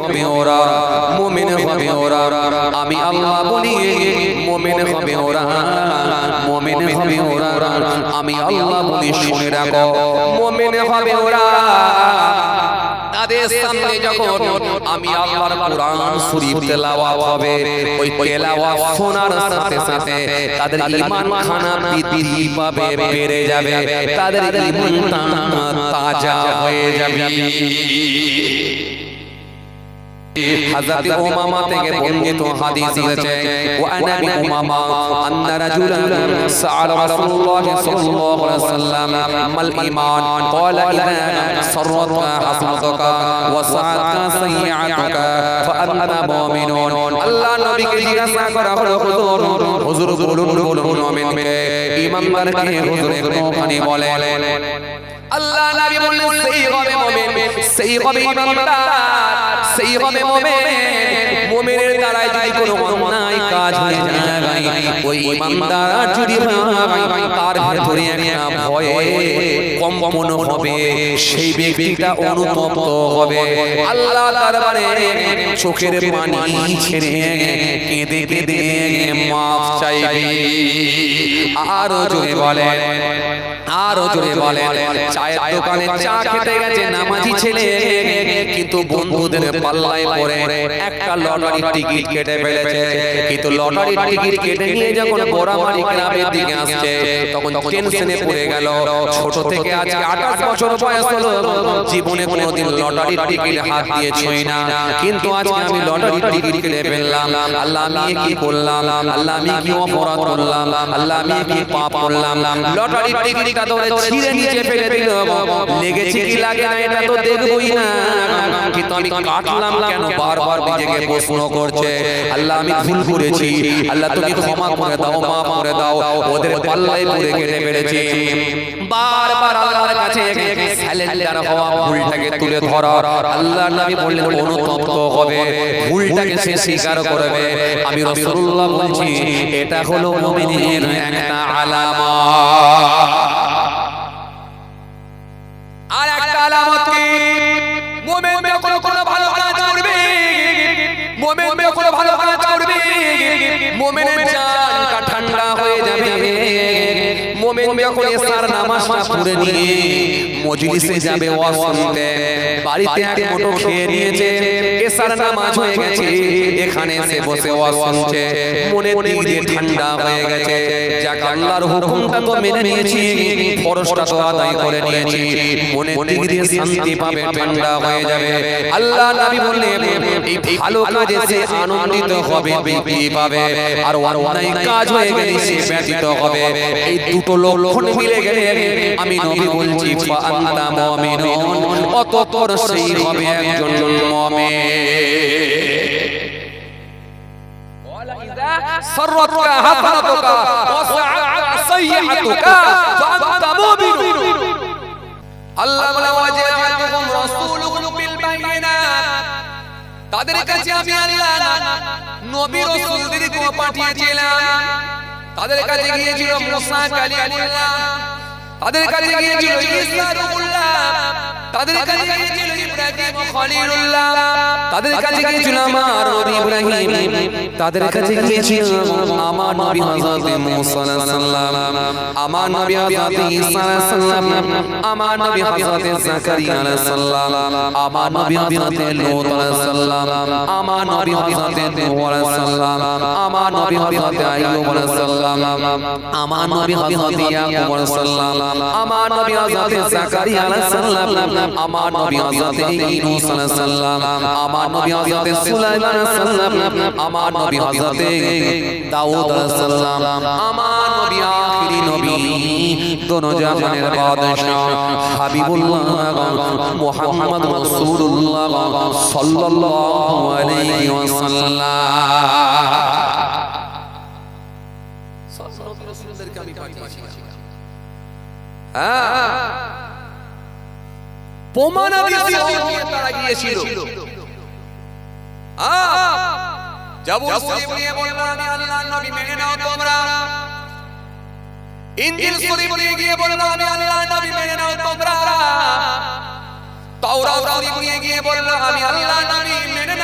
হবে ওরা, মুমিন হবে ওরা। আমি আল্লাহ বলি মুমিন হবে ওরা, মুমিন হবে ওরা। আমি আল্লাহ বলি শুনে রাখো, মুমিন হবে ওরা তাদের সামনে যখন আমি আল্লাহর কোরআন শরীফ তেলাওয়াত হবে, ওই তেলাওয়াত শোনার সাথে সাথে তাদের ঈমান খানা বৃদ্ধি পাবে, বেড়ে যাবে, তাদের ঈমান তাজা হয়ে যাবে। হযরত উমামা থেকে বর্ণিত হাদিস আছে, ওয়া আনাবি উমামা আন্না রাজুলান সাআলা রাসূলুল্লাহ সাল্লাল্লাহু আলাইহি ওয়াসাল্লাম মাল ঈমান ক্বালা ইযা সাররাকা হাসানাতুকা ওয়া সাআতা সাইয়্যাতুকা ফাআন্তা মুমিনুন। আল্লাহ নবীকে জিজ্ঞাসা করা হলো, হুজুর বলুন মুমিন কে, ঈমানদারকে হুজুর একটুখানি বলেন। আল্লাহ নবী বললেন সেই হবে মুমিন, সেই হবে ঈমানদার, সেই হবে মুমিন। মুমিনের দ্বারা যদি কোনো অন্যায় কাজ হয়ে যায়, ওই ঈমানদার যদি তার ভেতরে একটা ভয়ে কম্পন হবে, সেই ব্যক্তিটা অনুতপ্ত হবে, আল্লাহ দরবারে চোখের পানি ছেড়ে কেঁদে কেঁদে মাফ চাইবে। আরো জোরে বলেন, আরো জোরে বলেন। চায়ের দোকানে চা খেতে গেছে নামাজি ছেলে, কিন্তু বন্ধুদের পাল্লায় পড়ে একটা লটারি টিকিট কেটে ফেলেছে, কিন্তু লটারি টিকিট কেটে নিয়ে যখন গোরামারি গ্রামের দিকে আসছে তখন টেনশনে পড়ে গেল। ছোট থেকে আজকে 28 বছর বয়স হলো, জীবনে কোনোদিন লটারি টিকিট হাত দিয়ে ছুঁই না, কিন্তু আজকে আমি লটারি টিকিট কেটে ফেললাম। আল্লাহ আমি কি করলাম, আল্লাহ আমি কি অপরাধ করলাম, আল্লাহ আমি কি পাপ করলাম। লটারি টিকিটটা ধরে ছিঁড়ে নিচে ফেলে দিল, লেগেছে কি লাগে না এটা তো দেখবই না, কিন্তু আমি কাটলাম কেন বারবার নিজেকে প্রশ্ন করছে। আল্লাহ আমি ভুল করেছি, আল্লাহ তুমি ক্ষমা করে দাও, মাফ করে দাও, ওদের পাল্লায় পড়ে কেটে ফেলেছি। বারবার আল্লাহর কাছে সারেন্ডার হওয়া, ভুলটাকে তুলে ধরা। আল্লাহ নবী বললেন অনুতপ্ত হবে, ভুলটাকে সে স্বীকার করবে। আমি রাসূলুল্লাহ বলছি এটা হলো মুমিনের একটা আলামত। আর একটা আলামত কি, মুমিন যখন কোনো ভালো কাজ করবে, মুমিন যখন ভালো কাজ করবে, মুমিনের জানটা ঠান্ডা হয়ে যাবে। মুমিন যখন এশার নামাজটা পড়ে নিয়ে মজলিসে যাবে ওয়াজ শুনতে, বাড়িতে এক মুঠো খেয়ে নিয়েছে, এশার নামাজ হয়ে গেছে, এখানে এসে বসে ওয়াজ শুনছে, মনের দিক দিয়ে ঠান্ডা হয়ে গেছে, যাক আল্লাহর হুকুমটা তো মেনে নিয়েছি, ফরজটা তো আদায় করে নিয়েছি, মনের দিক দিয়ে শান্তি পাবে, ঠান্ডা হয়ে যাবে। আল্লাহ নবী বললেন এই ভালো কাজে সে আনন্দিত হবে, বৃদ্ধি পাবে, আর অন্যায় কাজ হয়ে গেলে সে ব্যথিত হবে। এই দুটো লক্ষণ মিলে গেলে আমি নবী বলছি ফাআন্তা মুমিনুন, অতঃপর সেই হবে একজন মুমিন। ওয়ালা ইযা সাররাকা হাসানাতুকা ওয়া সাআতা সাইয়্যাতুকা ফাআন্তা মুমিনুন। আল্লাহ বলে ওয়াজাআতুকুম রাসূলুকুম বিল বাইয়িনাত, তাদের কাছে আমি আল্লাহ নবী রাসূলদেরকে পাঠিয়েছিলাম। তাদের কাছে গিয়েছিল মুসা কালিমুল্লাহ, তাদের কাছে গিয়েছিল ঈসা রূহুল্লাহ, তাদের কাছে গিয়েছিল ইব্রাহিম খলিলুল্লাহ, তাদের কাছে গিয়েছিল আমার নবী ইব্রাহিম, তাদের কাছে গিয়েছিল আমার নবী হযরত মুসা আলাইহিস সালাম, আমার নবী হযরত ঈসা আলাইহিস সালাম, আমার নবী হযরত যাকারিয়া আলাইহিস সালাম, আমার নবী হযরত লূত আলাইহিস সালাম, আমার নবী হযরত নূহ আলাইহিস সালাম, আমার নবী হযরত আইয়ুব আলাইহিস সালাম, আমার নবী হযরত ইয়াকুব আলাইহিস সালাম, আমার নবী হযরত যাকারিয়া আলাইহিস সালাম, আমার নবী হযরত ইউনূস আলাইহিস সালাম, আমার নবী হযরত সুলাইমান আলাইহিস সালাম, আমার নবী হযরত দাউদ আলাইহিস সালাম, আমার নবী আখিরি নবী, দোনো জাহানের বাদশা হাবিবুল্লাহ মুহাম্মদ রাসূলুল্লাহ সাল্লাল্লাহু আলাইহি ওয়াসাল্লাম। রাসূলদেরকে আমি পাঠিয়েছি। প্রমাণ দিয়ে তারা গিয়েছিল। জাবুর শরীফ নিয়ে বললো আমি আল্লাহর নবী মেনে নাও তোমরা, ইনজিল শরীফ নিয়ে গিয়ে বললো আমি আল্লাহর নবী মেনে নাও তোমরা, তাওরাত শরীফ নিয়ে গিয়ে বললো আমি আল্লাহর নবী মেনে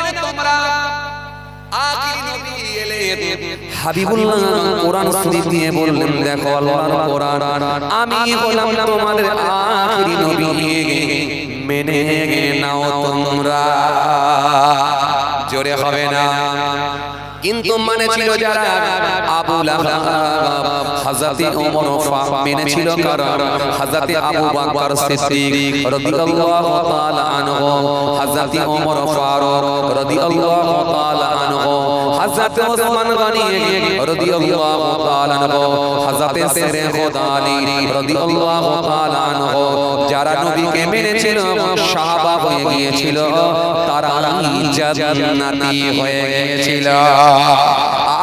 হাবিবুল্লাহ কোরআন শরীফ দিয়ে বললেন, দেখো আল্লাহর কোরআন, আমি হলাম তোমাদের আখিরি নবী, মেনে নাও তোমরা। জোরে হবে না? কিন্তু মানে ছিল যারা আবু লাহাব, হযরত ওমর মেনে ছিল কারণ হযরত আবু বকর সিদ্দিক রাদিয়াল্লাহু তাআলা আনহু, হযরত ওমর ফারুক রাদিয়াল্লাহু তাআলা আনহু, হযরত ওসমান গনি রাদিয়াল্লাহু তাআলা আনহু, হযরত শেরে খোদা আলী রাদিয়াল্লাহু তাআলা আনহু, যারা নবীকে মেনেছিল সাহাবা হয়ে গিয়েছিল, তারা জান্নাতি হয়ে গিয়েছিল।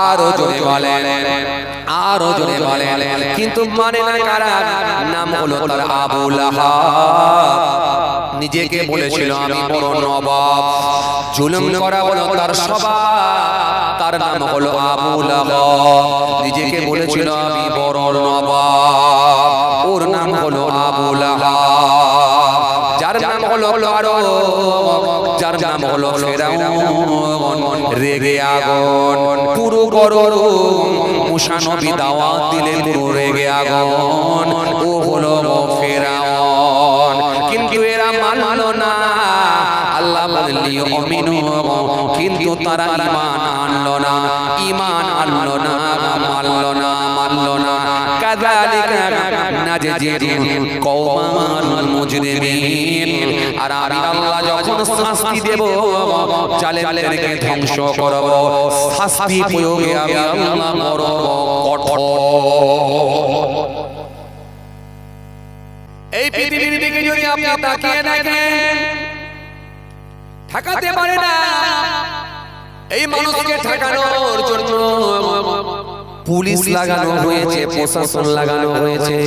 আরো জোরে বলেন, আরো জোরে বলেন। কিন্তু মানে না কারা? নাম হলো তার আবু লাহাব। নিজেকে বলেছিল আমি বড় নবাব, জুলুম করা হলো তার স্বভাব, তার নাম হলো আবু লাহাব। নিজেকে বলেছিল আমি বড় নবাব, ওর নাম হলো আবু লাহাব। যার নাম হলো কারণ, যার নাম হলো ফেরাউন, রেগে আগুন পুরো গরম, মুসা নবী দাওয়াত দিলে পুরো রেগে আগুন, ও হলো ফেরাউন। কিন্তু এরা মানলো না, আল্লাহ বললি আমিনু, কিন্তু তারা ঈমান আনলো না, ঈমান আনলো না, মানলো না, মানলো না। কাযালিকা নাজজিল কওমাল মুজরিমিন। আর আমি আল্লাহ যখন শাস্তি দেব, জালেমদেরকে ধ্বংস করব, শাস্তি প্রয়োগে আমি আল্লাহ বড় কঠোর। এই পৃথিবীর দিকে যদি আপনি তাকিয়ে দেখেন, ঠকাতে পারে না। এই মানুষকে ঠকানোর জন্য পুলিশ লাগানো হয়েছে, প্রশাসন লাগানো হয়েছে।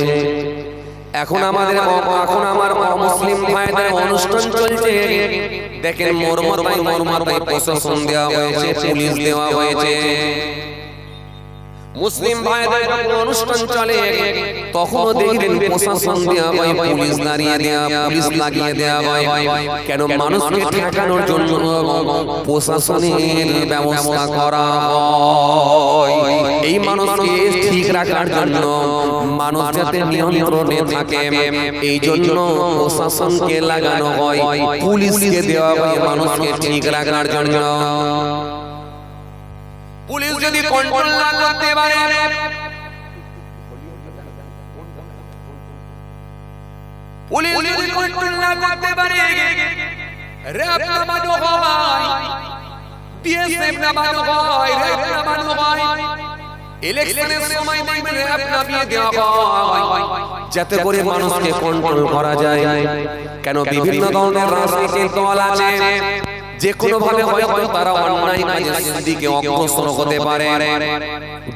এখন আমাদের, এখন আমার মুসলিম ভাইদের অনুষ্ঠান চলছে, দেখেন মরমাতায় প্রশাসন দেওয়া হয়েছে, পুলিশ দেওয়া হয়েছে। মুসলিম ভাইদের অনুষ্ঠান চলে, তখনও দেখবেন প্রশাসন দেওয়া হয়, পুলিশ দাঁড়িয়ে দেওয়া, পুলিশ লাগিয়ে দেওয়া হয়। কেন? মানুষকে ঠেকানোর জন্য প্রশাসনের ব্যবস্থা করা হয়। এই মানুষকে ঠিক রাখার জন্য, মানুষ যাতে নিয়ন্ত্রণে থাকে, এই জন্য প্রশাসনকে লাগানো হয়, পুলিশকে দেওয়া হয় মানুষকে ঠিক রাখার জন্য। পুলিশ যদি কন্ট্রোল না করতে পারে, পুলিশ যদি কন্ট্রোল না করতে পারে, র‍্যাব নামানো হয়, বিএসএফ নামানো হয়, র‍্যাব নামানো হয়। ইলেকশনের সময় দেখবেন র‍্যাব নামিয়ে দেওয়া হয়, যাতে করে মানুষকে কন্ট্রোল করা যায়। কেন? বিভিন্ন ধরনের রাজনৈতিক দল আছে, যে কোনো ভাবে হয়তো তারা অন্যায় কাজের দিকে অগ্রসর হতে পারে,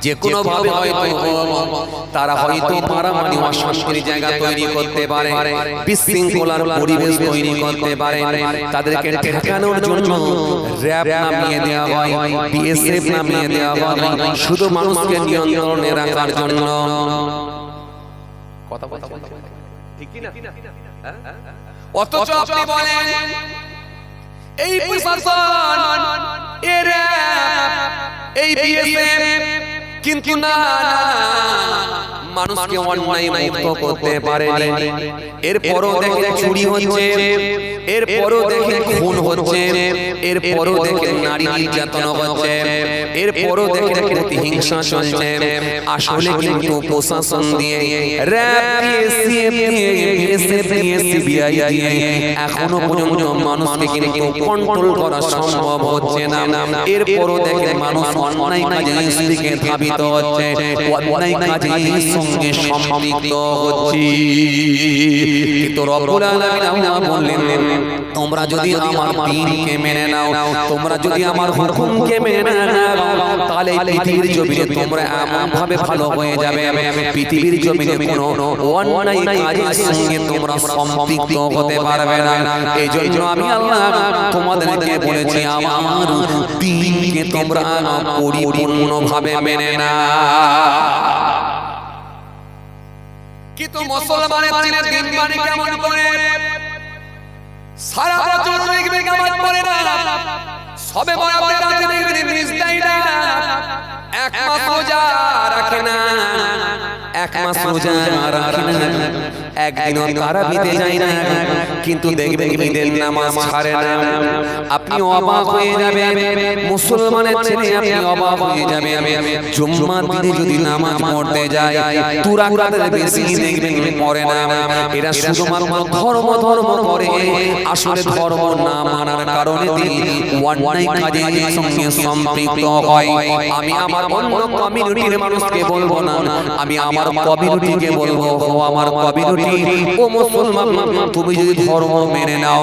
যে কোনো ভাবে হয়তো তারা হয়তো মারামারি অশান্তির জায়গা তৈরি করতে পারে, বিশৃঙ্খলার পরিবেশ তৈরি করতে পারে। তাদেরকে ঠেকানোর জন্য র‍্যাব নামিয়ে দেওয়া হয়, বিএসএফ নামিয়ে দেওয়া হয়, শুধু মানুষকে নিয়ন্ত্রণে রাখার জন্য। কথা কথা ঠিক কি না? অথচ আপনি বলেন এই প্রশাসন, এরা, এই বিএসএফ, কিন্তু না, মানুষকে অন্যায় মুক্ত করতে পারেনি। এরপরও দেখে চুরি হচ্ছে, এরপরও দেখে খুন হচ্ছে, এরপরও দেখে নারী নির্যাতন হচ্ছে, এরপরও দেখে প্রতিহিংসা চলছে। আসলে কিন্তু প্রশাসন দিয়ে, র‍্যাব দিয়ে, সিএফ দিয়ে, বিএসএফ দিয়ে, সিবিআই দিয়ে এখনো পর্যন্ত মানুষকে কিন্তু কন্ট্রোল করা সম্ভব হচ্ছে না। এরপরও দেখে মানুষ অন্যায় কাজের দিকে ধাবিত হচ্ছে, অন্যায় কাজের সঙ্গে সম্পৃক্ত হচ্ছে। কিন্তু রব্বুল আলামিন আল্লাহ বললেন, তোমরা যদি আমার দ্বীনকে মেনে নাও, তোমরা যদি আমার হুকুমকে মেনে নাও, তাহলে পৃথিবীর জমিনে তোমরা এমন ভাবে ভালো হয়ে যাবে, পৃথিবীর জমিনে কোনো অন্যায় কাজের সঙ্গে তোমরা সম্পৃক্ত হতে পারবে না। এই জন্য আমি আল্লাহ তোমাদেরকে বলেছি, আমার দ্বীনকে তোমরা পরিপূর্ণভাবে মেনে নাও। কিন্তু মুসলমানের দিন মানে কেমন করে? সারা বছর দেখবে নামাজ পড়ে না, সবে বরাতের রাতে দেখবে নিজ দেয় না, এক মাস রোজা রাখে না, এক মাস রোজা রাখে না, একদিনও তারাবিতে যায় না, কিন্তু দেখবেন ঈদের নামাজ ছাড়ে না। আপনি অবাক হয়ে যাবেন, মুসলমানের ছেলে আপনি অবাক হয়ে যাবেন, জুম্মার দিনে যদি নামাজ পড়তে যায় তুরাকাতের বেশি দেখবেন পড়ে না। এরা শুধুমাত্র ধর্ম করে, আসলে ধর্ম না মানার কারণে অন্যায় কাজের সঙ্গে সম্পৃক্ত হয়। আমি আমার অন্য কমিউনিটির মানুষকে বলবো না, আমি আমার কমিউনিটিকে বলবো, ও আমার কমিউনিটি, ও মুসলমান, তুমি যদি ধর্ম মেনে নাও,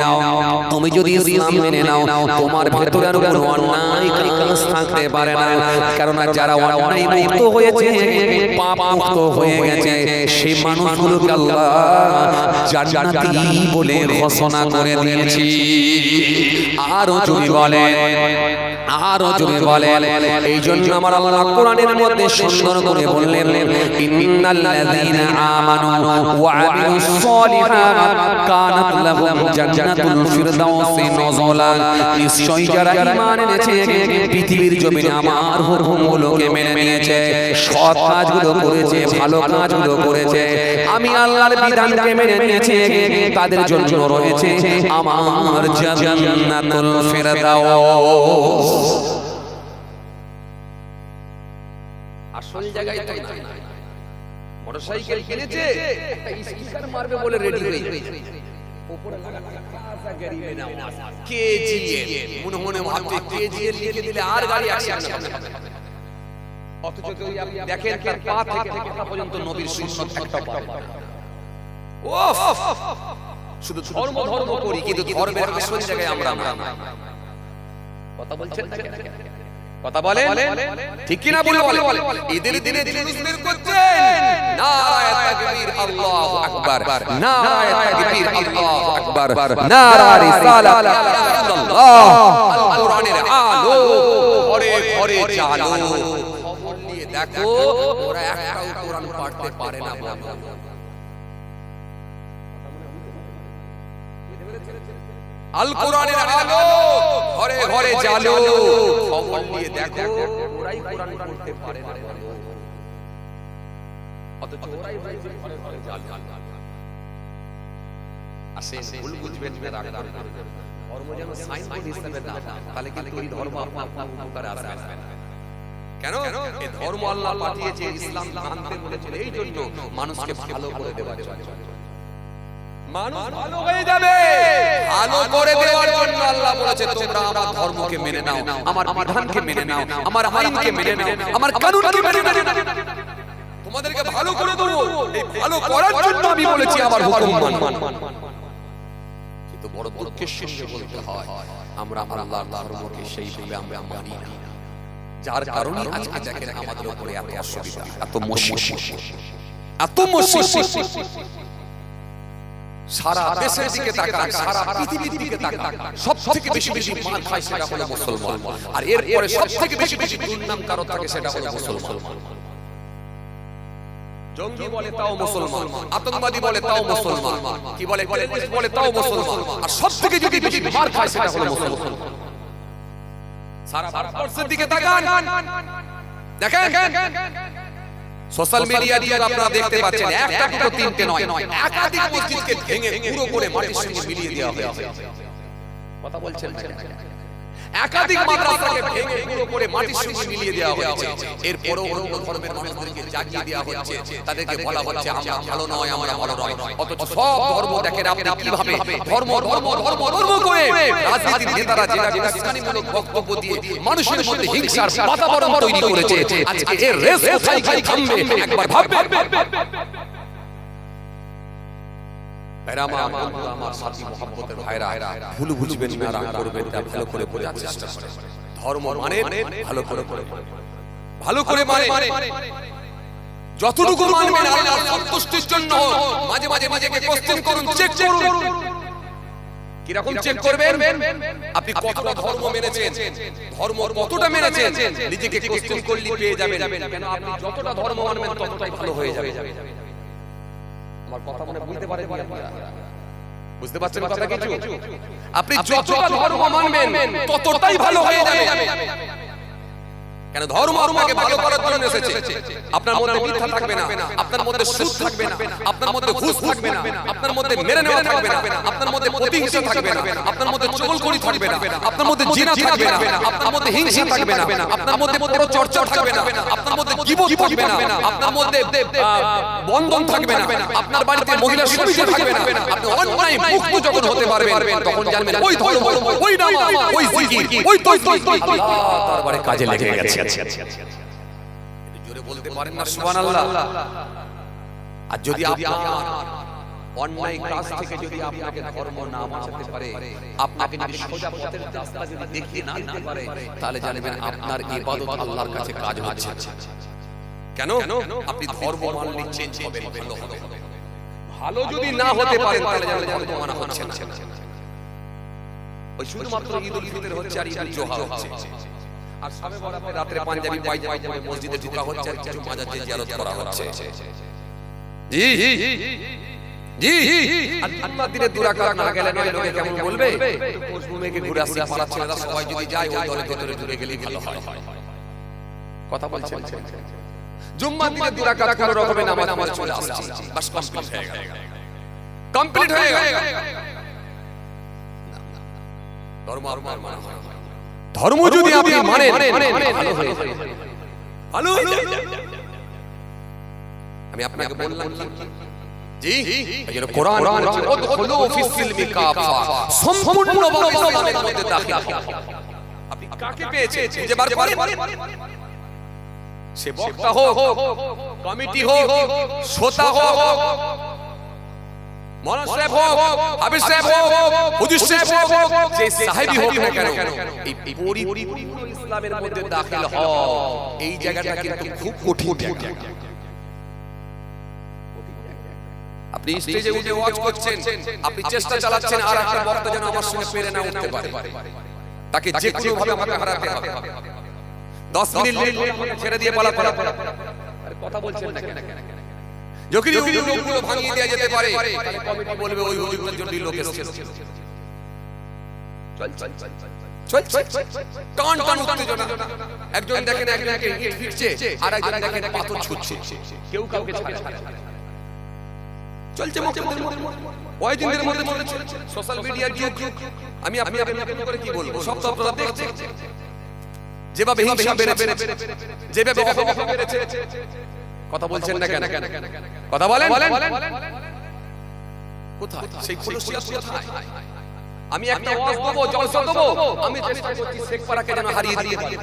তুমি যদি ইসলাম মেনে নাও, তোমার ভেতরে আর কোনো অন্যায় কাজ থাকতে পারে না। কারণ যারা অন্যায় মুক্ত হয়েছে, পাপ মুক্ত হয়ে গেছে, সেই মানুষগুলোকে আল্লাহ জান্নাতি বলে ঘোষণা করে দিয়েছি। আরো যদি বলেন, আরো যদি বলেন, এই জন্য আমার আল্লাহ কোরআনের মধ্যে সুন্দর করে বললেন, ইন্নাল্লাযীনা আমানু ওয়া আমিলুস সলিহাত কানাত লাহুম জান্নাতুল ফিরদাউসি নুজুলা। নিশ্চয়ই যারা ঈমান এনেছে, পৃথিবীর জমিনে আমার হুকুমগুলোকে মেনে নিয়েছে, সৎ কাজগুলো করেছে, ভালো কাজগুলো করেছে, আমি আল্লাহর বিধানকে মেনে নিয়েছে, তাদের জন্য রয়েছে আমার জান্নাতুল ফিরদাউস। আসল জায়গায় তো না, মোটরসাইকেল কিনেছে, একটা স্টিকার মারবে বলে রেডি হয়ে গেছে, উপরে লাগা কাজা গাড়ি মে নামাজ কেজিএল, মনে মনে ভাবছে কেজিএল লিখে দিলে আর গাড়ি অ্যাক্সিডেন্ট হবে না। অথচ যদি আপনি দেখেন তার পা থেকে মাথা পর্যন্ত নবীর সুন্নাত একটা পাবে। ওফ, শুধু ধর্ম করি, কিন্তু ধর্মের আসল জায়গায় আমরা না। কথা বলছেন না কেন? কথা বলেন ঠিক কি না? বলে ঈদের দিনে জুলুস বের করছেন, নারায়ে তাকবীর আল্লাহু আকবার, নারায়ে তাকবীর আল্লাহু আকবার, নারা রিসালাত ইল্লাল্লাহ, আল কোরআনের আলো ঘরে ঘরে চালো। খবর নিয়ে দেখো, ওরা একটাও কোরআন পড়তে পারে না। আল কোরআনের আলো ঘরে ঘরে জ্বালো, খবর নিয়ে দেখো, ওরাই কোরআন পড়তে পারে না, অথচ ওরাই ঘরে ঘরে জ্বালো। আসেন, ভুল বুঝবেন না, রাগ করবেন না। ধর্ম যেন সাইনবোর্ড হিসেবে না, তাহলে কিন্তু এই ধর্ম আপনার উপকারে আসবে না। কেন? এই ধর্ম আল্লাহ পাঠিয়েছে ইসলাম মানতে বলেছেন, এই জন্য মানুষকে ভালো করে দেওয়ার জন্য। মানুষ ভালো হয়ে যাবে, ভালো করে দেওয়ার জন্য আল্লাহ বলেছে, তোমরা আমার ধর্মকে মেনে নাও, আমার বিধানকে মেনে নাও, আমার আইনকে মেনে নাও, আমার কানুনকে মেনে নাও, তোমাদেরকে ভালো করে দেব। এই ভালো করার জন্য আমি বলেছি আমার হুকুম মানো। কিন্তু বড় দুঃখের সঙ্গে বলতে হয়, আমরা আল্লাহর ধর্মকে সেইভাবে আমরা মানি না, যার কারণে আজকে দেখেন আমাদের উপরে এত অসুবিধা, এত মুশকিল। সারা দেশের দিকে তাকান, সারা পৃথিবীর দিকে তাকান, সবথেকে বেশি মার খায় সেটা হলো মুসলমান, আর এরপরে সবথেকে বেশি দুর্নাম কারো থাকে সেটা হলো মুসলমান। জঙ্গি বলে তাও মুসলমান, আতঙ্কবাদী বলে তাও মুসলমান, কি বলে টেররিস্ট বলে তাও মুসলমান, আর সবথেকে যদি বেশি মার খায় সেটা হলো মুসলমান। সারা ভারতবর্ষের দিকে তাকান, দেখেন সোশ্যাল মিডিয়া দিয়ে আপনারা দেখতে পাচ্ছেন, একটা দুটো তিনটে নয়, একাধিক মসজিদকে ভেঙে পুরো করে মাটির সঙ্গে মিলিয়ে দেওয়া হয়েছে। কথা বলছেন না? একাধিক মাদ্রাসাকে ভেঙে পুরো করে মাটির সঙ্গে মিলিয়ে দেওয়া হয়েছে। এরপরও অন্য ধর্মের মানুষদেরকে জাগিয়ে দেওয়া হচ্ছে, তাদেরকে বলা হচ্ছে আমরা ভালো নয়, আমরা ভালো নয়। অথচ সব ধর্ম দেখেন আপনি কিভাবে ধর্ম ধর্ম ধর্ম ধর্ম করে রাজনীতির নেতারা যেটা উস্কানিমূলক বক্তব্য দিয়ে মানুষের মধ্যে হিংসার বাতাবরণ তৈরি করেছে। আজকে এর রেস কোথায় থামবে একবার ভাববেন। আমার সাথী মুহাব্বতের ভাইরা, ভুল বুঝবেন না, রাগ করবেন না, ভালো করে বোঝার চেষ্টা করেন। ধর্ম মানে ভালো করে মানে যতটুকু মানবেন আল্লাহর সন্তুষ্টির জন্য। মাঝে মাঝে কোশ্চেন করুন, চেক করুন। কি রকম চেক করবেন? আপনি কতটা ধর্ম মেনেছেন, ধর্ম কতটা মেনেছেন, নিজেকে কোশ্চেন করলে পেয়ে যাবেন। কেন? আপনি যতটা ধর্ম মানবেন ততটাই ভালো হয়ে যাবে। আমার কথা মনে বুঝতে পারেন? বুঝতে পারছেন কথা কিছু? আপনি যতটা ধর্ম মানবেন ততটাই ভালো হয়ে যাবে। কেন ধর্ম আপনাকে ভালো করার জন্য এসেছে। আপনার মধ্যে মিথ্যা থাকবে না, আপনার মধ্যে সুদ থাকবে না, আপনার মধ্যে ঘুষ থাকবে না, আপনার মধ্যে মেরে নেওয়া থাকবে না, আপনার মধ্যে প্রতিহিংসা থাকবে না, আপনার মধ্যে চগলখড়ি থাকবে না, আপনার মধ্যে জিনা থাকবে না, আপনার মধ্যে হিংসা থাকবে না, আপনার মধ্যে পরচর্চা থাকবে না, আপনার মধ্যে গীবত থাকবে না, আপনার মধ্যে বন্ধন থাকবে না, আপনার বাড়িতে মহিলা সুবিধা থাকবে না। আপনি অন্যায় মুক্ত যখন হতে পারবেন তখন জানবেন ওই ধর্ম, ওই নামাজ, ওই জিকির, ওই তাওহীদ আল্লাহ দরবারে কাজে লেগে গেছে। জোরে বলতে পারেন না সুবহানাল্লাহ? আর যদি আপনার অন্যায় কাজ থেকে যদি আপনাকে ধর্ম না বাঁচাতে পারে, আপনাকে যদি সোজা পথের রাস্তা যদি দেখিয়ে না দিতে পারে, তাহলে জানবেন আপনার ইবাদত আল্লাহর কাছে কাজ হচ্ছে। কেন? আপনি ধর্ম মানলে চেঞ্জ হবে, ভালো হবে। ভালো যদি না হতে পারে তাহলে জানবেন ধর্ম মানা হচ্ছে না। ওই শুধুমাত্র ঈদুল ফিতর হচ্ছে আর ঈদুল জোহা হচ্ছে, আর সবে বরাতে রাতে পাঞ্জাবি পায়জামা মসজিদে ঢোকা হচ্ছে আর কিছু মাজারে জিয়ারত করা হচ্ছে। জি জি আর আল্লাহ দিনে দুরাকাত না গেলে নয় লোকে কেমন বলবে? পশমুমেকে ঘুরে আসছে পাড়া ছেলেরা সবাই যদি যায় ওই দলে দলে ঘুরে গেলেই ভালো হয়। কথা বলছেন? জুম্মার দিনে দুরাকাত কোন রকমে নামাজ পড়ে চলে আসছে, বাস কমপ্লিট হয়ে গেল। ধর্ম ধর্ম যদি আপনি মানেন ভালো হয়ে যাবে, ভালো হয়ে যাবে। আমি আপনাকে বললাম জি এই কোরআন বলছে উদখুলু ফিস সিলমি কাফা, সম্পূর্ণভাবে ইসলামের মধ্যে দাখিল হও। আপনি কাকে পেয়েছেন যে বার করেন? সে বক্তা হোক, কমিটি হোক, শ্রোতা হোক, মৌলানা সাহেব হোক, হাফেজ সাহেব হোক, হুজুর সাহেব হোক, যে সাহেবই হোক না কেন, এই পরিপূর্ণ ইসলামের মধ্যে দাখিল হও, এই জায়গাটা কিন্তু খুব কঠিন জায়গা। আপনি স্টেজে উঠে ওয়াজ করছেন, আপনি চেষ্টা চালাচ্ছেন আর একটা বক্তা যেন আমার সঙ্গে পেরে না উঠতে পারে, তাকে যে কোনো ভাবে আমাকে হারাতে হবে। 10 মিনিট লেট ছেড়ে দিয়ে পালাতে হবে। আরে কথা বলছেন না কেন? যখন ওই লোকগুলো ভাঙিয়ে দেয়া যেতে পারে, তাহলে কমিটি বলবে ওই হুজুরের জন্য লোক এসেছে। চল টান টান উত্তেজনা। একজন দেখেন একজনকে ইট ফিটছে, আর একজন দেখেন পাথর ছুটছে, কেউ কাউকে ছাড়ে না। চলছে মুখের মধ্যে ওয়াইদিনদের মধ্যে চলছে সোশ্যাল মিডিয়ার যুগ। আমি আপনাকে নতুন করে কি বলবো, সব তো আপনারা দেখছেন যেভাবে হিংসা বেড়েছে, যেভাবে অপবাদ বেড়েছে। কথা বলছেন না কেন? কথা বলেন। কোথায় সেই খুলুসিয়াত কোথায়? আমি একটা ওয়াজ দেবো, জলসা দেবো, আমি চেষ্টা করছি শেখ পারাকে যেন হারিয়ে দিয়ে দিই।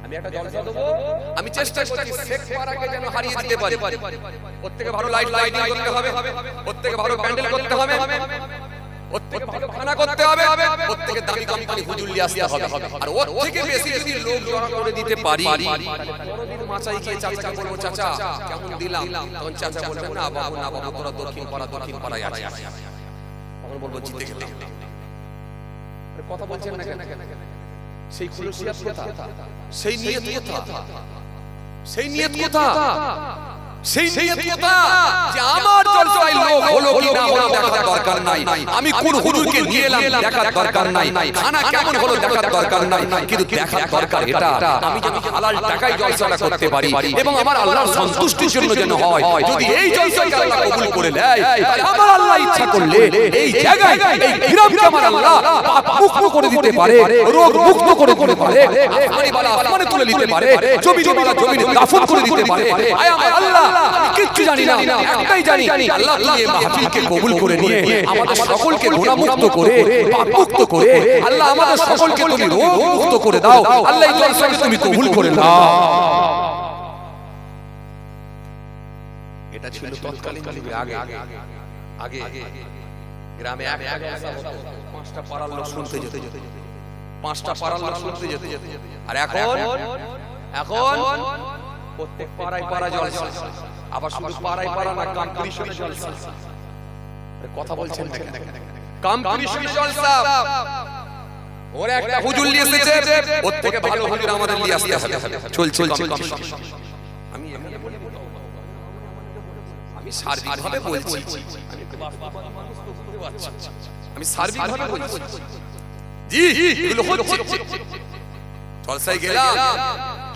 আমি একটা জলসা দেবো, আমি চেষ্টা করছি শেখ পারাকে যেন হারিয়ে দিতে পারি। প্রত্যেককে ভালো লাইটিং করতে হবে, প্রত্যেককে ভালো প্যান্ডেল করতে হবে, প্রত্যেককে ভালো খানা করতে হবে, প্রত্যেককে দামি দামি হুজুর নিয়ে আসতে হবে। আর ওর থেকে বেশি যদি লোক জড়ো করে দিতে পারি, বড়দিন মাচাই গিয়ে চাচা বলবো চাচা কেমন দিলাম, তখন চাচা বলবে না বাবু না বাবু তোরা দক্ষিণ পাড়ায় আছে। তখন বলবো জিতে গেলাম। কথা বলছেন না কেন? সেই খুলুসিয়াত কথা, সেই নিয়ত কথা, সেই নিয়ত কথা, সেই নিয়ত কথা যে আমার জলসায় লোক হলো কি না হলো দেখার দরকার নাই, আমি কোন হুজুরকে নিয়ে এলাম দেখার দরকার নাই, খানা কেমন হলো দেখার দরকার নাই, কিন্তু দেখার দরকার এটা আমি যেন হালাল টাকায় জলসাটা করতে পারি এবং আমার আল্লাহর সন্তুষ্টির জন্য যেন হয়। যদি এই জলসাকে আল্লাহ কবুল করে নেয়, তাহলে আমার আল্লাহ ইচ্ছা করলে এই জায়গায় এই গ্রামকে আমার আল্লাহ পাপ মুক্ত করে দিতে পারে, রোগ মুক্ত করে দিতে পারে, আসমানি বালা আসমানে তুলে দিতে পারে, জমিনে বালা জমিনে দাফন করে দিতে পারে। আয় আমার আল্লাহ, আমি কিচ্ছু জানি না, একটাই জানি আল্লাহ তুমি এই মাহফিলকে কবুল করে নিয়ে আমাদের সকলকে গুনাহ মুক্ত করে পাপ মুক্ত করে আল্লাহ আমাদের সকলকে তুমি রোগ মুক্ত করে দাও। আল্লাহ এই জলসাকে তুমি কবুল করে নাও। এটা ছিল তৎকালীন যুগে। আগে গ্রামে এক জলসা হতো, 5টা পাড়ার লোক শুনতে যেত, 5টা পাড়ার লোক শুনতে যেত। আর এখন প্রত্যেক পাড়ায় পাড়া জলসা, আবার শুধু পাড়ায় পাড়া না, কম্পিটিশনে জলসা। কথা বলছেন না কেন? কম্পিটিশনে জলসা। ওর একটা হুজুর নিয়ে এসেছে, ওর থেকে ভালো হুজুর আমাদের নিয়ে আসতে হবে। চলছে কম্পিটিশন। আমি সার্বিকভাবে বলছি, আমি সার্বিকভাবে বলছি জি এগুলো হচ্ছে। জলসায় গেলাম,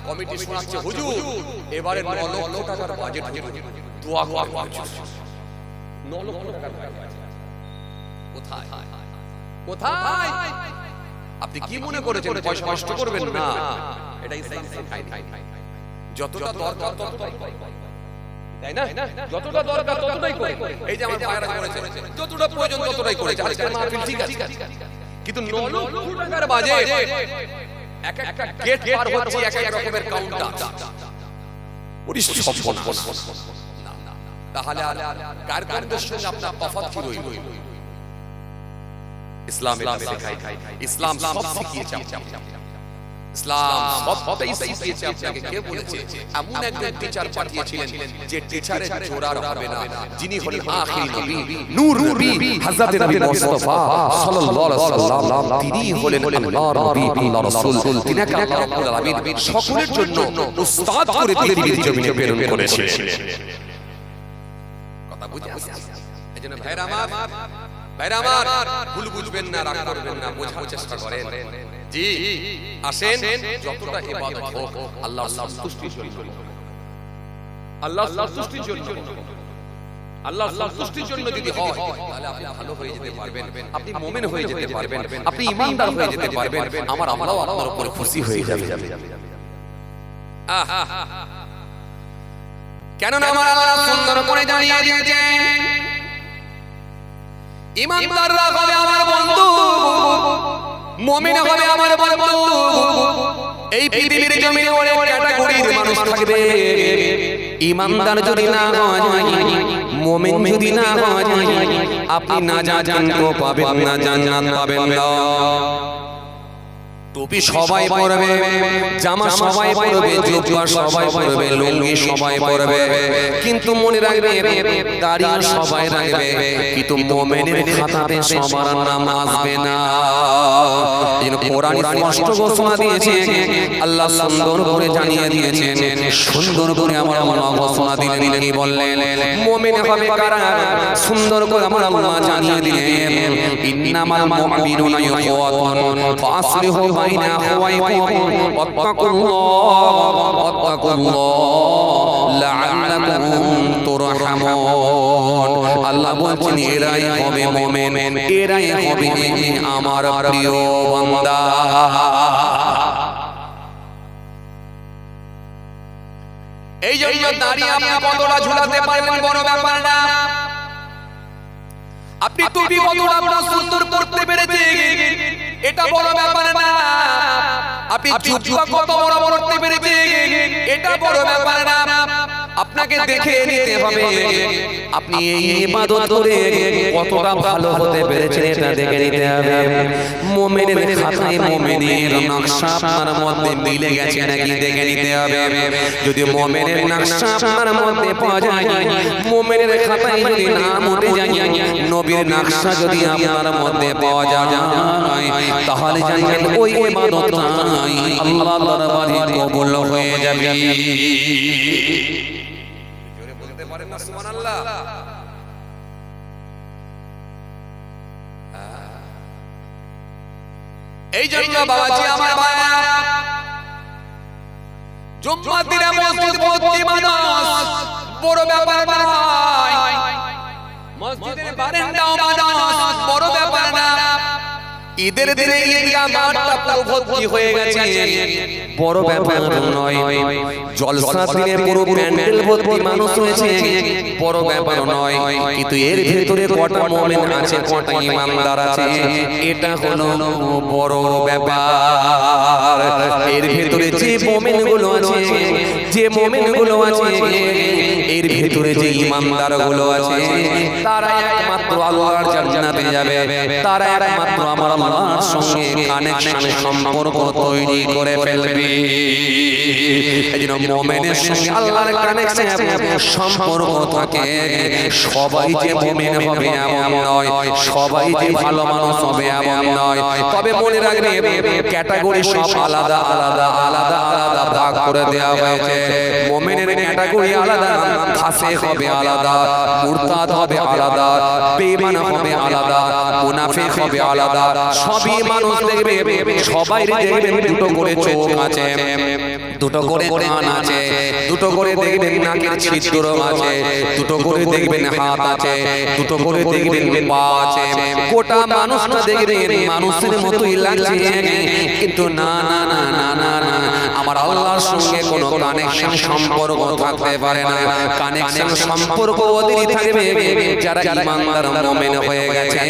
কমিটি শোনাচ্ছে হুজুর এবারে 9 লক্ষ টাকার বাজেট, দোয়া করে 9 লক্ষ টাকার বাজেট কোথায় কোথায়? আপনি কি মনে করেছেন পয়সা নষ্ট করবেন না? এটা ইসলাম শেখায় না। যতটা দরকার ততটাই, তাই না? যতটা দরকার ততটাই করে। এই যে আমার ভাইরা করেছে, যতটা প্রয়োজন ততটাই করেছে। আজকের মাহফিল ঠিক আছে, কিন্তু 9 লক্ষ টাকার বাজেট, এক একটা গেট পার হচ্ছে এক এক রকমের কাউন্টার। ওরে সর্বনাশ। তাহলে কার কারদের সঙ্গে আপনার তফাৎ কি রইল? ইসলাম এটা শেখায়, ইসলাম সব শিখিয়েছে আপনাকে, ইসলাম সবটাই শিখিয়েছে আপনাকে। কে বলেছে? এমন একজন টিচার পাঠিয়েছিলেন যে টিচারের জোড়ার হবে না, যিনি হলেন আখিরি নবী, নূর নবী হযরত নবী মুস্তাফা সাল্লাল্লাহু আলাইহি ওয়াসাল্লাম। তিনি হলেন আল্লাহর নবী, আল্লাহর রাসূল। তিনাকে আল্লাহ রাব্বুল আলামিন সকলের জন্য উস্তাদ করে পৃথিবীর জমিনে প্রেরণ করেছিলেন। কথা বুঝে আসছে? এজন্য ভাইরা আমার ভুল বুঝবেন না, রাগ করবেন না, বোঝার চেষ্টা করেন। জি আসেন, যতটা ইবাদত হোক আল্লাহর সন্তুষ্টির জন্য, আল্লাহর সন্তুষ্টির জন্য, আল্লাহর সন্তুষ্টির জন্য যদি হয় তাহলে আপনি ভালো হয়ে যেতে পারবেন, আপনি মুমিন হয়ে যেতে পারবেন, আপনি ঈমানদার হয়ে যেতে পারবেন। আমার আল্লাহ আপনার উপর খুশি হয়ে যাবে। কেন না আমার আল্লাহ সুন্দর করে জানিয়ে দিয়েছেন, ঈমানদাররা হবে আমার বন্ধু, মুমিন হবে আমার বন্ধু। এই পৃথিবীর জমিনে অনেক ক্যাটাগরির মানুষ থাকবে। ঈমানদার যদি না হয়, মুমিন যদি না হয়, আপনি না জান্নাত পাবেন না, জান্নাত পাবেন না। টুপি সবাই পরবে, জামা সবাই পরবে, জুব্বা সবাই পরবে, লুঙ্গি সবাই পরবে, কিন্তু মনে রাখবে দাড়ি সবাই রাখবে, কিন্তু মুমিনের খাতাতে সবার নাম আসবে না। এই কোরআন স্পষ্ট ঘোষণা দিয়েছে, আল্লাহ সুন্দর করে জানিয়ে দিয়েছেন, সুন্দর করে আমার আল্লাহ ঘোষণা দিলেন। কি বললেন? মুমিন হবে কারা? সুন্দর করে আমার আল্লাহ জানিয়ে দিলেন, ইন্নামাল মুমিনুনা ইখওয়াতুন ফাসলিহু বাইনা আখওয়াইকুম ওয়াত্তাকুল্লাহ লাআল্লাকুম তুরহামুন। আল্লাহ বলছেন এরাই হবে মুমিন, এরাই হবে আমার প্রিয় বান্দা। এই জন্য দাঁড়িয়ে আপনি কতটা ঝুলাতে পারবেন বড় ব্যাপার না, আপনি টুপি কতটা আপনার সুন্দর করতে পেরেছেন এটা বড় ব্যাপার না, আপনি জুব্বা কত বড় করতে পেরেছেন এটা বড় ব্যাপার না। আপনাকে দেখে নিতে হবে আপনি এই ইবাদত করে কতটা ভালো হতে পেরেছেন এটা দেখে নিতে হবে। মুমিনের খাতায় মুমিনের নকশা আপনার মধ্যে মিলে গেছে নাকি দেখে নিতে হবে। যদি মুমিনের নকশা আপনার মধ্যে পাওয়া যায়, মুমিনের খাতায় যদি নাম উঠে যায়, নবীর নকশা যদি আপনার মধ্যে পাওয়া যায়, তাহলে জানেন ওই ইবাদতটা আল্লাহর দরবারে কবুল হয়ে যাবে। জোরে বলতে পারেন না সুবহানাল্লাহ? এই জন্য বাবাজি আমার ভাইরা, জুম্মার দিনে মসজিদ ভর্তি মানুষ বড় ব্যাপার নয়, মসজিদের বারান্দাও মানুষ বড় ব্যাপার না, ঈদের দিনে ঈদগাহ মাঠটা পুরো ভর্তি হয়ে গেছে বড় ব্যাপার নয়, জলসার দিনে পুরো প্যান্ডেল ভর্তি মানুষ রয়েছে বড় ব্যাপার নয়, কিন্তু এর ভিতরে কটা মুমিন আছে, কটা ঈমানদার আছে, এটা হলো বড় ব্যাপার। এর ভিতরে যে মুমিনগুলো আছে, যে মুমিনগুলো আছে, এর ভিতরে যে ঈমানদারগুলো আছে, তারা একমাত্র আল্লাহর জান্নাতে যাবে, তারা একমাত্র আমার আল্লাহর সঙ্গে কানেকশন সম্পর্ক তৈরি করে ফেলবে। এইজন্য মুমিনের সঙ্গে আল্লাহর কানেকশন সম্পর্ক থাকে। সবাই যে মুমিন হবে এমন নয়, সবাই যে ভালো মানুষ হবে এমন নয়, তবে মনে রাখবে ক্যাটাগরি সব আলাদা আলাদা আলাদা আলাদা ভাগ করে দেওয়া হয়েছে। মুমিনের ক্যাটাগরি আলাদা, ফাসিক হবে আলাদা, মুরতাদ হবে আলাদা, বেঈমান হবে আলাদা, মুনাফিক হবে আলাদা। সবই মানুষ দেখবে, সবাই দেখবেন দুটো করে চোখ আছে, দুটো করে কান আছে, দুটো করে দেখবেন নাকের ছিদ্র আছে, দুটো করে দেখবেন হাত আছে, দুটো করে দেখবেন পা আছে। গোটা মানুষটা দেখবেন মানুষের মতোই লাগছে, কিন্তু না না না না না না, আমার আল্লাহর সঙ্গে কোনো কানেকশন সম্পর্ক থাকতে পারে না। কানেকশন সম্পর্ক ওদেরই থাকবে যারা ঈমানদার মুমিন হয়ে গেছে,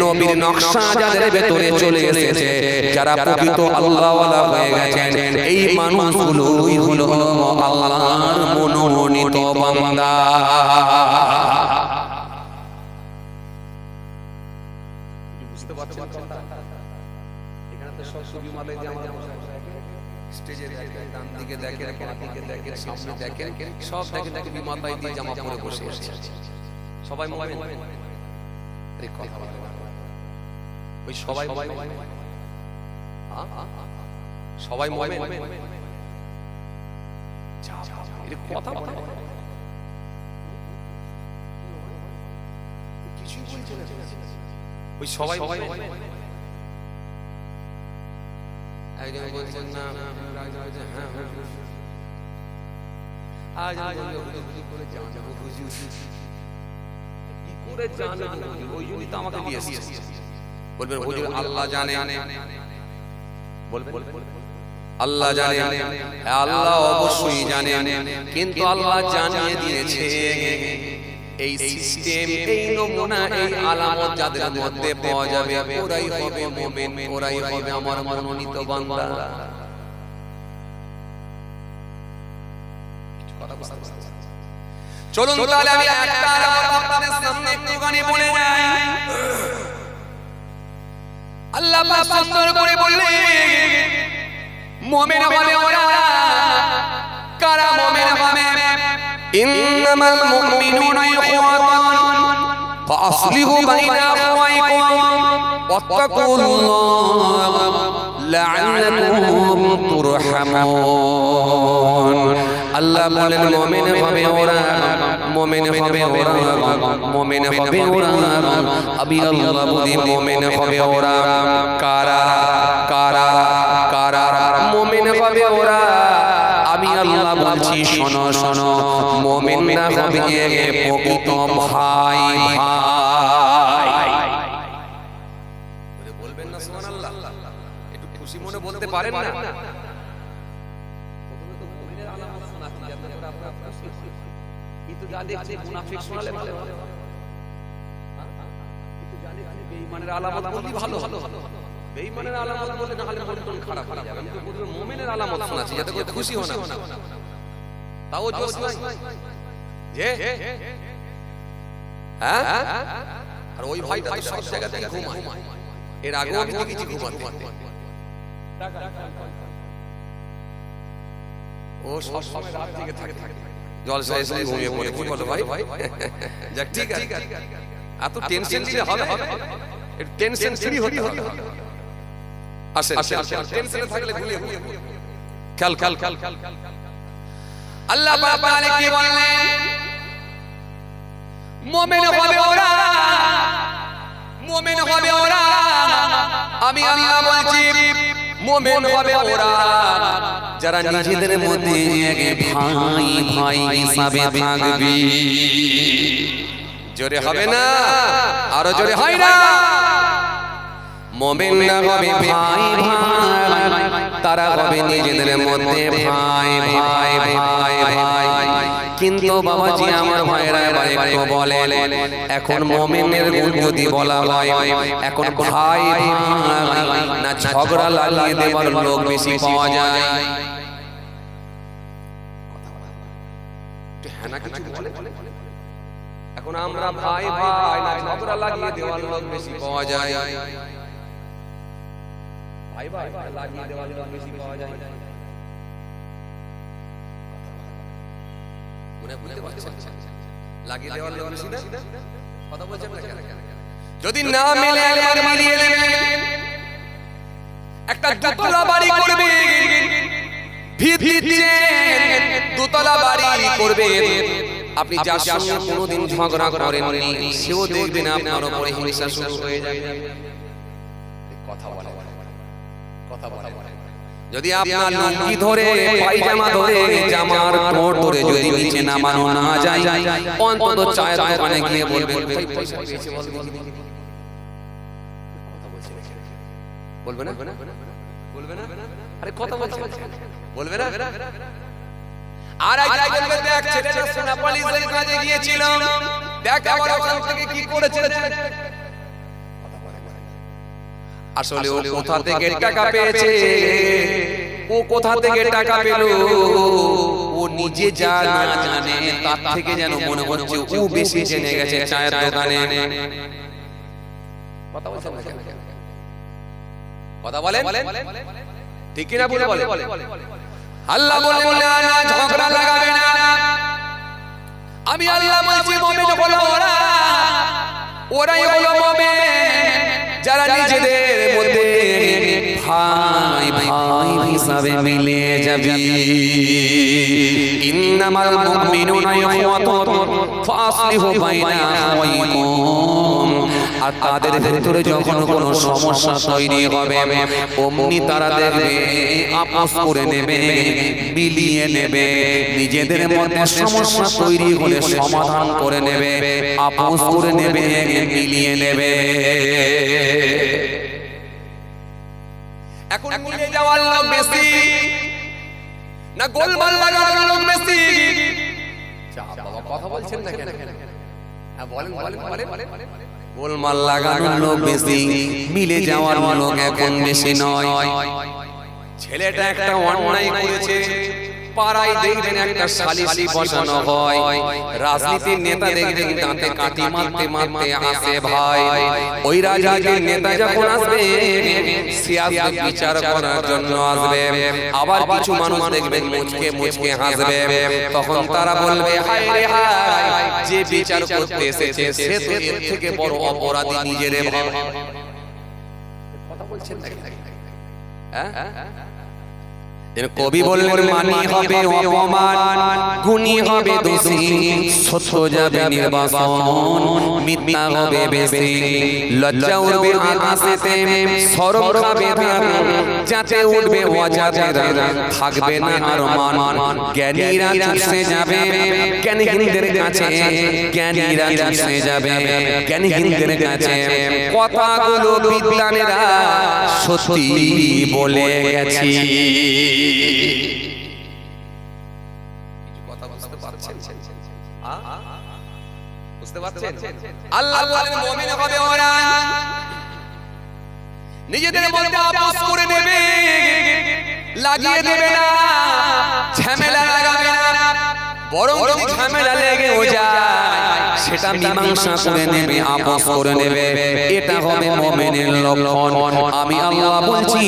নবীর নকশা যাদের ভেতরে চলে এসেছে, যারা প্রকৃত আল্লাহওয়ালা হয়ে গেছেন। এই মানুষগুলোই হলো আল্লাহর মনোনীত বান্দা। বুঝতে পারছেন কথা? এখানে তো সব ছবি মালে যে আমরা স্টেজে দেখেন, ডান দিকে দেখেন, বাঁ দিকে দেখেন, সামনে দেখেন, সব দেখেন টুপি মাথায় দিয়ে জামা পরে বসে আছে। সবাই মুমিন? এই কথা বলে ওই সবাই মুমিন? সবাই মুমিন? এটা কথা বলে কিছুই বলছে না। ওই সবাই মুমিন? একজন বলছেন না, হ্যাঁ আজ আমি করে জানবো হুজুর, কি করে জানবো? ওই জন্যই তো আমাকে দিয়ে এসেছে। বলবেন হুজুর আল্লাহ জানে, বলবেন আল্লাহ জানে। আল্লাহ অবশ্যই জানে, কিন্তু আল্লাহ জানিয়ে দিয়েছে এই সিস্টেম, এই নমুনা, এই আলামত যাদের মধ্যে পাওয়া যাবে ওরাই হবে মুমিন, ওরাই হবে আমার মনোনীত বান্দা। চলুন তাহলে আমি একটা আলামত আপনাদের সামনে একটুখানি বলে যাই। আল্লাহ পাক সুন্দর করে বললেন মুমিন হবে ওরা। কারা মুমিন হবে? ইন্নামাল মুমিনুনা ইখওয়াতুন ফাসলিহু বাইনা আখওয়াইকুম ওয়াত্তাকুল্লাহ লাআল্লাকুম তুরহামুন। আল্লাহ বলেন মুমিন হবে ওরা, মুমিন হবে ওরা, মুমিন হবে ওরা। আমি আল্লাহ বলি মুমিন হবে ওরা। কারা কারা কারা মুমিন হবে ওরা? আমি আল্লাহ বলছি শোনো শোনো, মুমিন না হবে প্রকৃত ভাই ভাই। বলবেন না সুবহানাল্লাহ? একটু খুশি মনে বলতে পারেন না? প্রথমে তো মুমিনের আলামত শোনাচ্ছি যাতে করে আপনারা খুশি হন, কিন্তু যা দেখছি মুনাফিক শোনালে ভালো হয়, কিন্তু যা দেখছি বেঈমানের আলামত বললি ভালো ভালো। বেঈমানের আলামত বলে না হলে মন খারাপ হয়ে যাবে। আমি তো প্রথমে মুমিনের আলামত শোনাচ্ছি যাতে করে খুশি হন। তাও জোশ নাই যে হ্যাঁ। আর ওই ভাইটা তো সব জায়গা থেকে ঘুমায়, এর আগেও আমি দেখেছি ঘুমাতে। ও সব সময় রাত থেকে থাকে, জলসা এসে ঘুমিয়ে পড়ে। কি বলো ভাই? যাক ঠিক আছে, এত টেনশন নিলে হবে? একটু টেনশন ফ্রি হতে হবে। আসেন টেনশনে থাকলে ভুলে খেল খেল খেল। আল্লাহ পাক কি বললেন? মুমিন হবে ওরা, মুমিন হবে ওরা। আমি আল্লাহ বলছি মুমিন হবে ওরা যারা নিজেদের মধ্যে ভাই ভাই হিসাবে থাকবে। জোরে হবে না? আরো জোরে হয় না? মুমিন না হবে ভাই ভাই, তারা হবে নিজেদের মধ্যে ভাই ভাই ভাই ভাই। কিন্তু বাবাজি আমার ভাইরা এবার একটু বলেন, এখন মুমিনের গুণ যদি বলা হয়, এখন ভাই ভাই না ঝগড়া লাগিয়ে দেবার লোক বেশি পাওয়া যায়? হ্যাঁ না কিছু বলে? এখন আমরা ভাই ভাই না ঝগড়া লাগিয়ে দেওয়ার লোক বেশি পাওয়া যায়? ভাই ভাই লাগিয়ে দেওয়ার লোক বেশি পাওয়া যায়। মনে বুঝতে পারছেন? লাগিয়ে দেওয়ার লোক বেশি না? কথা বলছেন না কেন? যদি না মিলে একবার মিলিয়ে নেবেন, একটা দোতলা বাড়ি করবে, ভিত দিচ্ছেন, দোতলা বাড়ি করবেন, আপনি যার সঙ্গে কোনোদিন ঝগড়া করেননি সেও দেখবেন আপনার উপরে হিংসা শুরু হয়ে যাবে। কথা বলে যদি আপনার লুঙ্গি ধরে, পায়জামা ধরে, জামার কোট ধরে যদি নিচে নামানো না যায়, অন্তত চায়ের দোকানে গিয়ে বলবেন বলবে না, বলবে না, আরে কথা বলছে, বলবে না। আর আগে বলবে দেখ ছেলেটা সোনাপালিশের কাজে গিয়েছিল, দেখ আবার ওখান থেকে কি করেছে। আসলে ও কোথা থেকে টাকা পেয়েছে, ও কোথা থেকে টাকা পেল, ও নিজে যা না জানে তার থেকে যেন মনে হচ্ছে ও বেশি জেনে গেছে চায়ের দোকানে। কথা বলছেন না কেন? কথা বলেন ঠিক কিনা বলে বলে। আল্লাহ বলেন না ঝগড়া লাগাবে না। আমি আল্লাহ বলছি মুমিন হলো ওরাই হলো মুমিন যারা নিজেদের মধ্যে ভাই ভাই হিসাবে মিলে যাবে। ইন্নামাল মুমিনুনা ইখওয়াতুন ফাসলিহু বাইনা আখাওয়াইকুম। আর তাদের ভিতরে যখন কোনো সমস্যা তৈরি হবে অমনি তারা দেখবে আপোস করে নেবে, মিলিয়ে নেবে, নিজেদের মধ্যে সমস্যা তৈরি হলে সমাধান করে নেবে, আপোস করে নেবে, মিলিয়ে নেবে। এখন মিলে যাওয়ার লোক বেশি না গোলমাল লাগানোর লোক বেশি? বাবা কথা বলছেন না কেন? হ্যাঁ বলেন বলেন বলেন। গোলমাল লাগানোর লোক বেশি, মিলে যাওয়ার লোক এখন বেশি নয়। ছেলেটা একটা অন্যায় করেছে, পাড়ায় দেখবেন একটা সালিসি বসানো হয়, রাজনীতির নেতা দেখবেন দাঁতে কাঠি মারতে মারতে আসে ভাই। ওই রাজনীতির নেতা যখন আসবে সে আসবে বিচার করার জন্য আসবে, আবার কিছু মানুষ দেখবেন মুচকে মুচকে হাসবে, তখন তারা বলবে হায় রে হায়, যে বিচার করতে এসেছে সে তো এর থেকে বড় অপরাধী নিজেরে ভাবে। কথা বলছেন না হ্যাঁ? কবি বললেন মানি হবে অপমান, গুণী হবে দোষী, সত্য যাবে নির্বাসন, মিথ্যা হবে বেশি, লজ্জা উঠবে আকাশেতে, শরম খাবে ধান, যাতে উঠবে অজাতেরা, থাকবে না আর মান, জ্ঞানীরা চুপসে যাবে জ্ঞানীহীনদের কাছে, জ্ঞানীরা চুপসে যাবে জ্ঞানীহীনদের কাছে। কথাগুলো বিদ্বানেরা সত্যি বলে গেছি। কথা বুঝতে পারছেন? বুঝতে পারছেন? আল্লাহ বলেন মুমিন হবে ওরা নিজেদের মধ্যে আপোস করে নেবে, লাগিয়ে দেবে না, ঝামেলা লাগাবে না, বরং যদি ঝামেলা লেগেও যায় সেটা মীমাংসা করে নেবে, আপোস করে নেবে। এটা হবে মুমিনের লক্ষণ। আমি আল্লাহ বলছি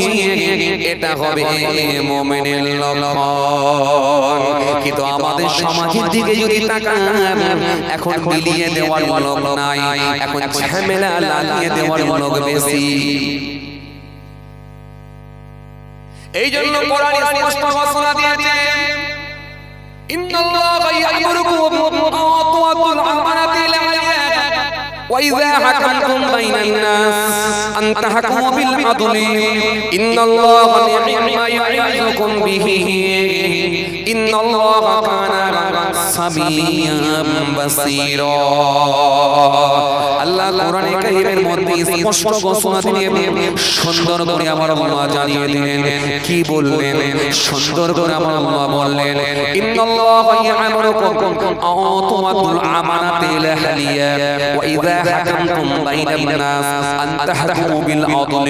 এটা হবে মুমিনের লক্ষণ। কিন্তু আমাদের সমাজের দিকে যদি তাকান, এখন মিলিয়ে দেওয়ার লোক নাই, এখন ঝামেলা লাগিয়ে দেওয়ার লোক বেশি। এই জন্য কোরআন স্পষ্ট ঘোষণা দিয়েছে ইন্নাল্লাহা ইয়া'মুরুকুম বিআতা'তিল আমানাতি وإذا حكمتم بين الناس أن تحكموا بالعدل إن الله نعم ما يعظكم به إن الله كان سميعا بصيرا। আল্লাহ কোরআনে কারীমের মধ্যে স্পষ্ট ঘোষণা দিয়ে সুন্দর করে আমার আল্লাহ জানিয়ে দিলেন। কি বললেন? সুন্দর করে আমার আল্লাহ বললেন ইন্নাল্লাহা ইয়া'মুরুকুম আ'তু'আতুল আমানাতি ইলা আহলিহা ওয়া ইযা حكمتم بين الناس أن تحكموا بالعدل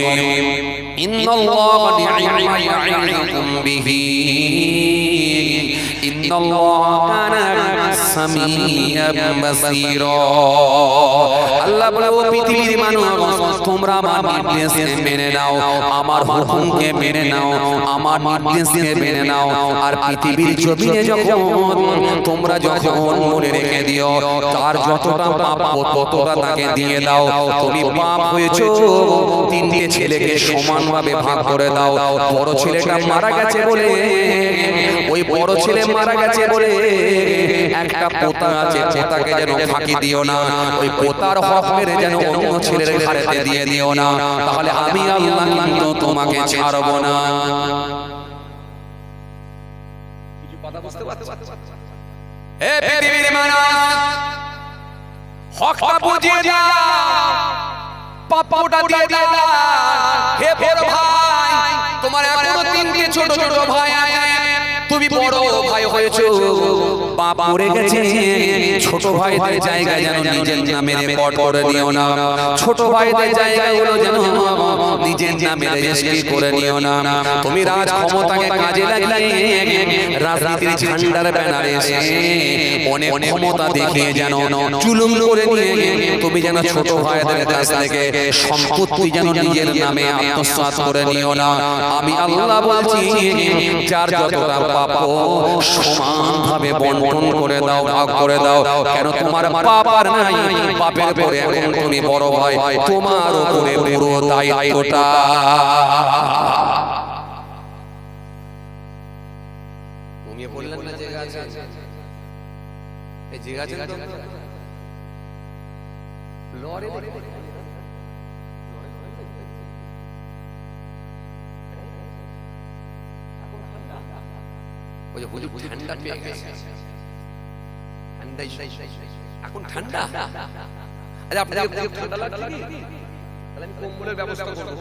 إن الله نعم ما يعظكم به إن الله كان সামিয়াম বাসীরা। আল্লাহ বলে ও পৃথিবীর মানুষ তোমরা আমার নির্দেশকে মেনে নাও, আমার হুকুমকে মেনে নাও, আমার নির্দেশকে মেনে নাও। আর পৃথিবীর জমিনে যখন তোমরা যখন মনে রেখে দিও তার যতটা পাপ ততটা তাকে দিয়ে দাও। তুমি পাপ হয়েছো তিনটে ছেলেকে সমানভাবে ভাগ করে দাও। বড় ছেলেটা মারা গেছে বলে ওই বড় ছেলে মারা গেছে বলে একটা পোতা আছে, পোতাকে যেন ফাঁকি দিও না। ওই পোতার হক মেরে যেন অন্য ছেলের ঘাড়ে দিয়ে দিও না, তাহলে আমি আল্লাহ কিন্তু তোমাকে ছাড়ব না। কিছু কথা বুঝতে পারছো? হে পৃথিবীর মানুষ, হকটা বুঝিয়ে দাও, পাপটা দিয়ে দাও। হে বড় ভাই, তোমার এখনো তিনটে ছোট ছোট ভাই আছে, তুমি বড় ভাই হয়েছো, পাপ করে গেছে। ছোট ভাইদের জায়গায় যেন নিজের নামে রেকর্ড করে নিও না, ছোট ভাইদের জায়গাগুলো যেন নিজের নামে রেজিস্ট্রি করে নিও না। তুমি রাজ ক্ষমতাকে কাজে লাগিয়ে রাজনীতির ঝান্ডার ব্যানারে এসে অনেক ক্ষমতা দেখিয়ে যেন জুলুম করে নিয়ে তুমি যেন ছোট ভাইদের কাছ থেকে সম্পত্তি যেন নিজের নামে আত্মসাৎ করে নিও না। আমি আল্লাহ বলছি, যার যতটা পাপ সমানভাবে বন্টন করে দাও, ভাগ করে দাও। কেন তোমার পাপ আর নাই, পাপের পরে এখন তুমি বড় ভাই, তোমার উপরে পুরো দায়িত্বটা। তুমি বললেন না জায়গা আছে, এই জায়গা আছে লড়ে ঠান্ডা পেয়ে গেছে, এখন ঠান্ডা। আচ্ছা আপনাদের ঠান্ডা লাগছে কি? তাহলে আমি কম্বলের ব্যবস্থা করব।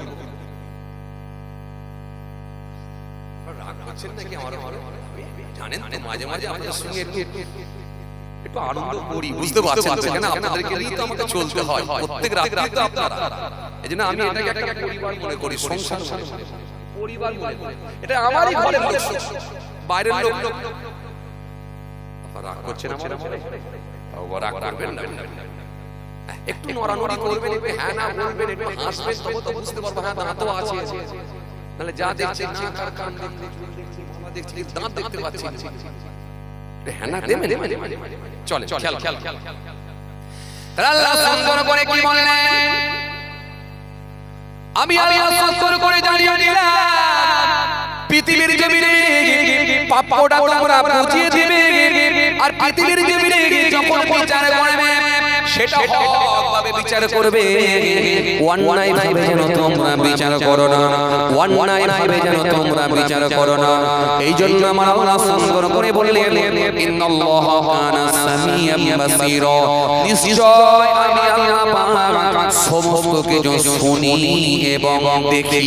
রাগ করছেন নাকি আমার? জানেন তো মাঝে মাঝে আপনাদের সঙ্গে একটু আনন্দ করি, বুঝতে পারছেন তো? কেন আপনাদেরকে নিয়ে তো আমাকে চলতে হয় প্রত্যেক রাতে তো আপনারা। এজন্য আমি এটাকে একটা পরিবার মনে করি, সংসার পরিবার মনে করি। এটা আমারই ঘরের লোক, বাইরের লোক। রাগ করছেন আমার উপরে? রাগ করবেন না, একটু নড়ানড়ি করবেন, একটু হ্যাঁ না বলবেন, একটু হাসবেন, তবে তো বুঝতে পারবো হ্যাঁ দাঁতও আছে। নাহলে যা দেখছেন না, কান দেখছি, মামা দেখছি, দাঁত দেখতে পাচ্ছি, হ্যাঁ না দেবেন। চলে খেয়াল খেয়াল খেয়াল। আল্লাহ সুন্দর করে কি বললেন? আমি আল্লাহ সুন্দর করে জানিয়ে দিলাম, পৃথিবীর জমিনে পাপটা তোমরা বুঝিয়ে দিবে। আর পৃথিবীর জমিনে যখন বিচার করবে সেটা হকভাবে বিচার করবে, অন্যায় ভাবে যেন তোমরা বিচার করো না, অন্যায় ভাবে যেন তোমরা বিচার করো না। এই জন্য আমার আল্লাহ সুন্দর করে বললেন, ইন্নাল্লাহা কানা সামিয়াম বাসীরা। নিশ্চয় আমি আল্লাহ পাক সমস্ত কিছু শুনি এবং দেখি।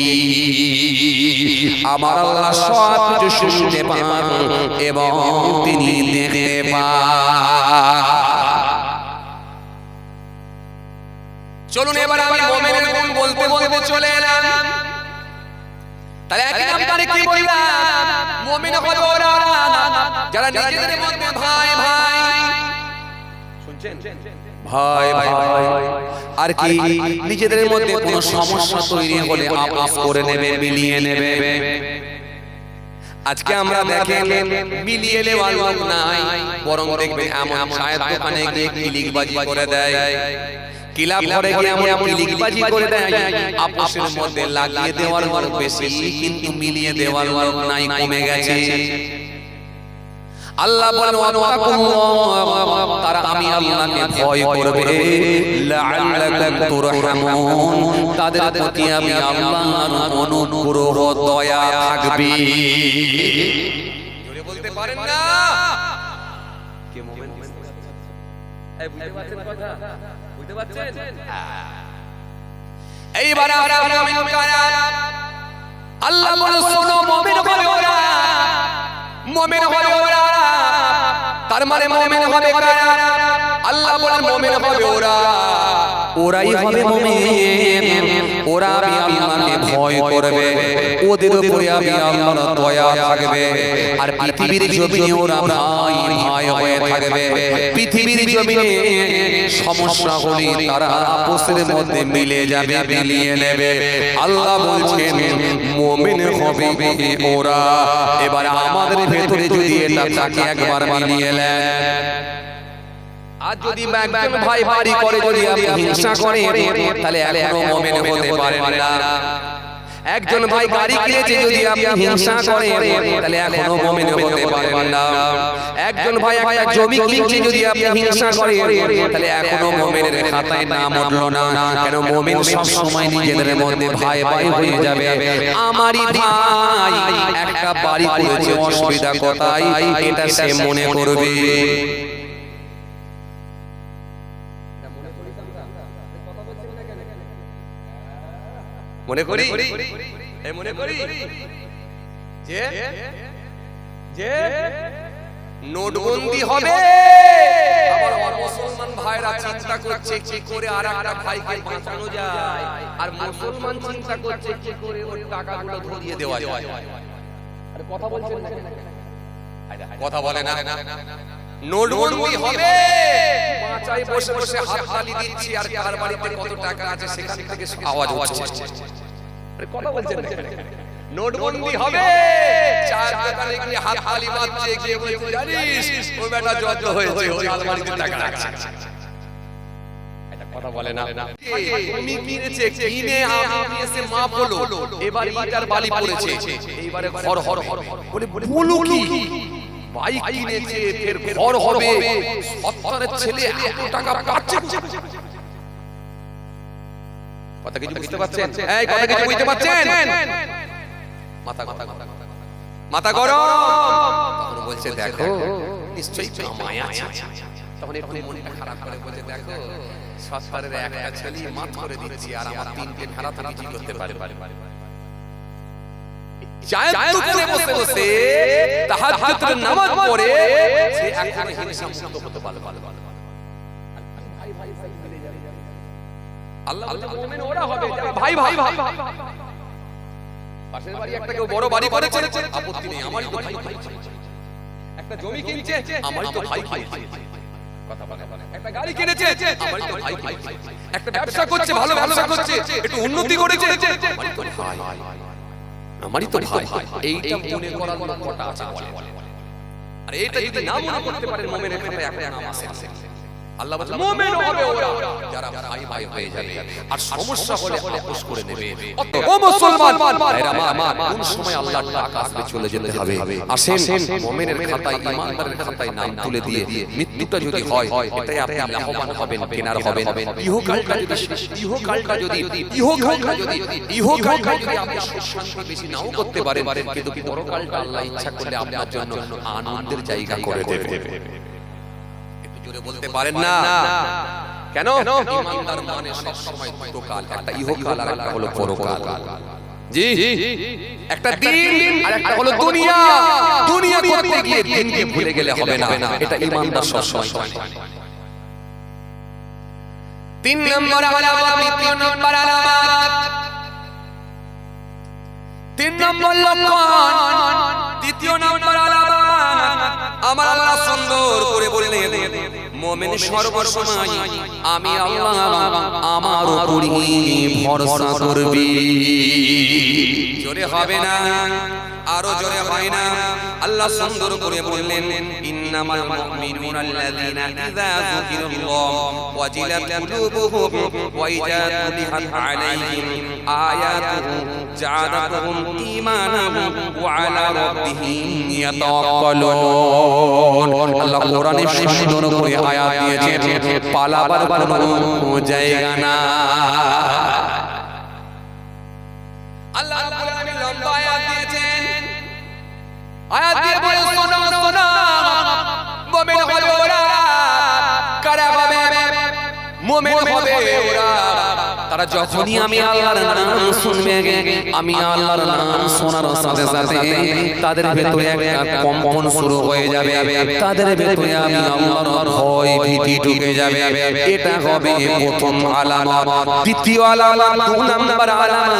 আমার আল্লাহ সব কিছু শুনতে পান এবং তিনি দেখতে পান। চলুন এবার আমি মুমিনের গুণ বলতে বলতে চলে এলাম। তাহলে এক নম্বরে কি বললাম? মুমিন হলো ওরা যারা নিজেদের মধ্যে ভাই ভাই, শুনছেন? ভাই ভাই আর কি নিজেদের মধ্যে কোনো সমস্যা তৈরি হলে আপস করে নেবে, মিলিয়ে নেবে। আজকে আমরা দেখেন মিলিয়ে নেওয়ার লোক নাই, বরং দেখবে এমন চায়ের দোকানে গিয়ে কিলিকবাজি করে দেয়, কিলাপ করে গিয়ে এমন কিলিকবাজি করে দেয়, আপসের মধ্যে লাগিয়ে দেওয়ার লোক বেশি, কিন্তু মিলিয়ে দেওয়ার লোক নাই, কমে গেছে। আল্লাহ বলেন তারা আমি আল্লাহকে ভয় করবে, লাআল্লাকুম তুরহামুন, তাদের প্রতি আমি আল্লাহর অনুগ্রহ দয়া থাকবে। জোরে বলতে পারেন না? কে মুমিন? এই বুঝতে পারছেন কথা? বুঝতে পারছেন? এইবার আমরা মুমিন কারা? আল্লাহ বলে শোনো, মুমিন হলো ওরা, মুমিন হলো ওরা। তার মানে মুমিন হবে কারা? আল্লাহ বলেন মুমিন হবে ওরা ওরাই হবে মুমিন, ওরা আমি আল্লাহকে ভয় করবে, ওদের উপরে আমি আল্লাহর দয়া থাকবে। আর পৃথিবীর জমিনে ওরা ভাই ভাই হয়ে থাকবে। পৃথিবীর জমিনে সমস্যা হলে তারা আপসের মধ্যে মিলে যাবে, মিলিয়ে নেবে। আল্লাহ বলছেন মুমিন হবে ওরা। এবার আমাদের ভেতরে যদি এটা থাকে একবার মিলিয়ে নেন। আর যদি একজন ভাই ভাই করে যদি আপনি হিংসা করেন তাহলে এখনো মুমিন হতে পারেন না। একজন ভাই গাড়ি কিনেছে যদি আপনি হিংসা করেন তাহলে এখনো মুমিন হতে পারেন না। একজন ভাই একটা জমি কিনছে যদি আপনি হিংসা করেন তাহলে এখনো মুমিনের খাতায় নাম উঠলো না। কেন? মুমিন সব সময় নিজেদের মধ্যে ভাই ভাই হয়ে যাবে। আমারই ভাই একটা বাড়ি করেছে, অসুবিধা কোথায় এটা সে মনে করবে। মনে করি মনে করি যে যে নোটবন্দি হবে, আমার মুসলমান ভাইরা চিন্তা করছে কি করে আরেকটা ভাইকে বাঁচানো যায়, আর মুসলমান চিন্তা করছে কি করে ওর টাকাগুলো ধরিয়ে দেওয়া যায়। আরে কথা বলছেন না, কথা বলে না। নোটবন্দি হবে, বাঁচাই বসে বসে হাততালি দিচ্ছি, আর কার বাড়িতে কত টাকা আছে সেখান থেকে আওয়াজ হচ্ছে। কথা বলছেন না। নোটবন্দি হবে, চার দোকানে গিয়ে হাততালি মারছে, গিয়ে বলছে জানিস ওই বেটা যত হয়েছে ওই আলমারিতে টাকা আছে। এটা কথা বলে না। তুমি কিনেছে, কিনে আমি এসে মাপ হলো, এবার ইটার বালি পড়েছে, এইবারে হর হর হর বলে বলো কি বাইক কিনেছে, ফের ঘর হবে, সত্তরের ছেলে এত টাকা পাচ্ছে। কথা কিছু বুঝতে পারছেন? এই কথা কিছু বুঝতে পারছেন? মাথা মাথা গরম। তখন বলছে দেখো নিশ্চয়ই কামাই আছে। তখন একটু মনটা খারাপ করে বলছে দেখো সত্তরের একটা ছেলে মাত করে দিচ্ছি, আর আমার তিনটে ভেড়া তো কিছু করতে পারে। বসে বসে তাহাজ্জুদের নামাজ পড়ে সে এখনো হিংসা মুক্ত হতে পারে। আল্লাহ মুমিন ওরা হবে যারা ভাই ভাই। পাশের বাড়ি একটা কেউ বড় বাড়ি করেছে, আপত্তি নেই, আমারই তো ভাই। একটা জমি কিনছে, আমারই তো ভাই। কথা বলে। একটা গাড়ি কিনেছে, আমারই তো ভাই। একটা ব্যবসা করছে, ভালো ব্যবসা করছে, একটু উন্নতি করেছে, আমারই তো ভাই। আমারই তো ভাই। এইটা মনে করার লক্ষ্যটা আছে বলে। আর এইটা যদি না মনে করতে পারেন মুমিনের খাতায় একটা নাম আছে। আল্লাহ বলেন মুমিন হবে ওরা যারা ভাই ভাই হয়ে যাবে, আর সমস্যা হলে আপোষ করে নেবে। ও মুসলমান ভাইরা আমার, কোন সময় আল্লাহর ডাক আসবে চলে যেতে হবে। আসেন মুমিনের খাতায়, ঈমানদারের খাতায় নাম তুলে দিয়ে মৃত্যুটা যদি হয় এটাই আপনি লাভবান হবেন, কেনার হবেন। ইহকালটা যদি আপনি শান্তি বেশি নাও করতে পারেন, কিন্তু পরকালটা আল্লাহ ইচ্ছা করলে আপনার জন্য আনন্দের জায়গা করে দেবে। বলতে পারেন না কেন? ইমানদার মানে সব সময় দুটো কাল, একটা ইহকাল আর একটা হলো পরকাল। জি, একটা দিন আর একটা হলো দুনিয়া। দুনিয়া করতে গিয়ে দিনকে ভুলে গেলে হবে না, এটা ইমানদার সব সময়। তিন নম্বর আলামত, দ্বিতীয় নম্বর আলামত, তিন নম্বর লক্ষণ, দ্বিতীয় নম্বর আলামত আমার আল্লাহ সুন্দর করে বললেন মুমিন সর্বসময় আমি আল্লাহ আমার উপরই ভরসা করবে। জোরে হবে না, আরো জোরে হয় না। আল্লাহ সুন্দর করে বললেন ইন্নামাল মুমিনুনা আল্লাযীনা ইযা যুকিরাল্লাহু ওয়াজিলাত কুলুবুহুম ওয়া ইযা তুলিয়াত আলাইহিম আয়াতুহু জাআলাতুহুম ঈমানান ওয়া আলা রাব্বিহিম ইয়াতাওয়াক্কালুন। আল্লাহ কোরআনে সুন্দর করে আয়াত দিয়েছেন, পালাবার কোনো জায়গা না। আল্লাহ রাব্বুল আলামিন লম্বা আয়াত দিয়েছেন, আয়াত দিয়ে বলে শোনো শোনো মুমিন হবে ওরা। কারা হবে? মুমিন হবে ওরা, তারা তারা যখনই আমি আল্লাহর নাম শুনবে, আমি আল্লাহর নাম শোনার সাথে সাথে তাদের ভেতরে একটা কম্পন শুরু হয়ে যাবে, তাদের ভেতরে আমি আল্লাহর ভয় ভীতি ঢুকে যাবে। এটা হবে প্রথম আলামত। দ্বিতীয় আলামত, 2 নাম্বার আলামত,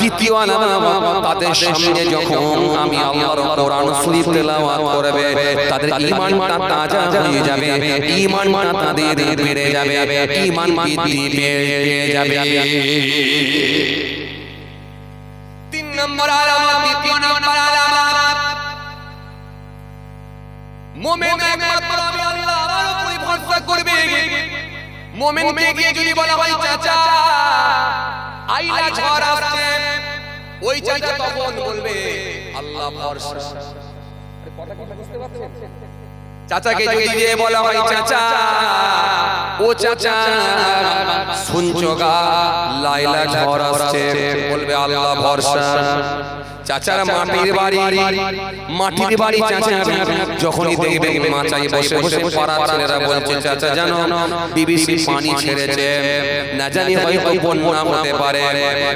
দ্বিতীয় আলামত, তাদের সামনে যখন আমি আল্লাহর কোরআন শরীফ তেলাওয়াত করবে, তাদের ঈমানটা তাজা হয়ে যাবে, ঈমানটা তাদের বেড়ে যাবে, ঈমান বৃদ্ধি পেয়ে যাবে। 3 নম্বর আলামত, দ্বিতীয় নম্বর আলামত, মুমিন একমাত্র আমি আল্লাহর উপরে ভরসা করবে। মুমিনকে গিয়ে যদি বলা হয় চাচা আইলা ঝড় আসছে, ওই চাচা তখন বলবে আল্লাহ ভরসা। কথা কি বুঝতে পারছেন? চাচাকে যদি দিয়ে বলা হয় চাচা ও চাচা শুনছো গা লাইলা ঝড় আসছে, বলবে আল্লাহ ভরসা। চাচার মাটির বাড়ি চাচা যখনই দেখবে মাচায় বসে বসে পাড়া ছেলেরা বলছে চাচা জানো বিবিসি পানি ছেড়েছে, না জানি হয়তো বন্যা হতে পারে,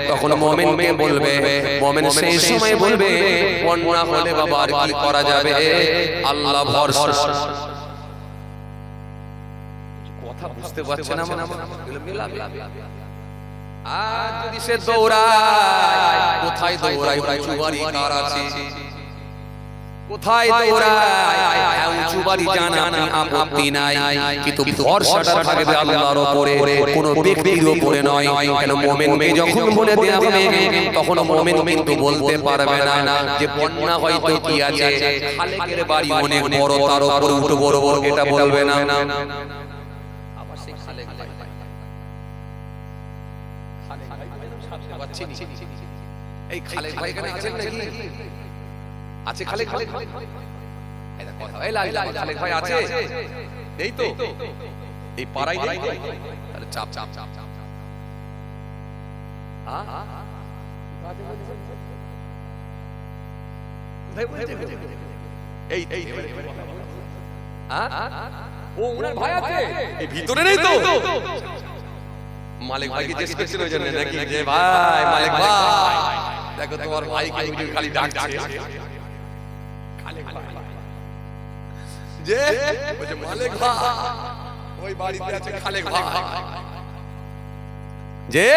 তখন মুমিনকে বলবে, মুমিন সেই সময় বলবে বন্যা হলে বাবা আর কি করা যাবে, আল্লাহ ভরসা। কথা বুঝতে পারছেন না? আর যদি সে দৌড়ায়, কোথায় দৌড়ায়? উঁচু বাড়ি কার আছে? কোথায় দৌড়ায়? উঁচু বাড়ি জানা আপত্তি নাই, কিন্তু ভরসাটা থাকবে আল্লাহর উপরে, কোনো ব্যক্তির উপরে নয়। কেন মুমিনকে যখন বলে দেয়া হবে তখন মুমিন কিন্তু বলতে পারবে না যে বন্যা হয়তো কি আছে, খালেকের বাড়ি অনেক বড়, তার উপরে উঠে বড় বড়, এটা বলবে না। আবার সেই খালেক এই খালেক ভাই এখানে আছেন নাকি? আছে খালেক ভাই? এই দেখো কথা, এই লাগা খালেক ভাই আছে? এই তো এই পাড়ায় নেই? আরে চাপ চাপ চাপ চাপ এই এই ও উনার ভাই আছে এই ভিতরে নেই তো? মালিক ভাইকে জিজ্ঞেস করছিল ওই জন্য নাকি যে ভাই মালিক ভাই দেখো তোমার ভাইকে খালি ডাকছে খালেক ভাই, যে বলে মালিক ভাই ওই বাড়িতে আছে খালেক ভাই, যে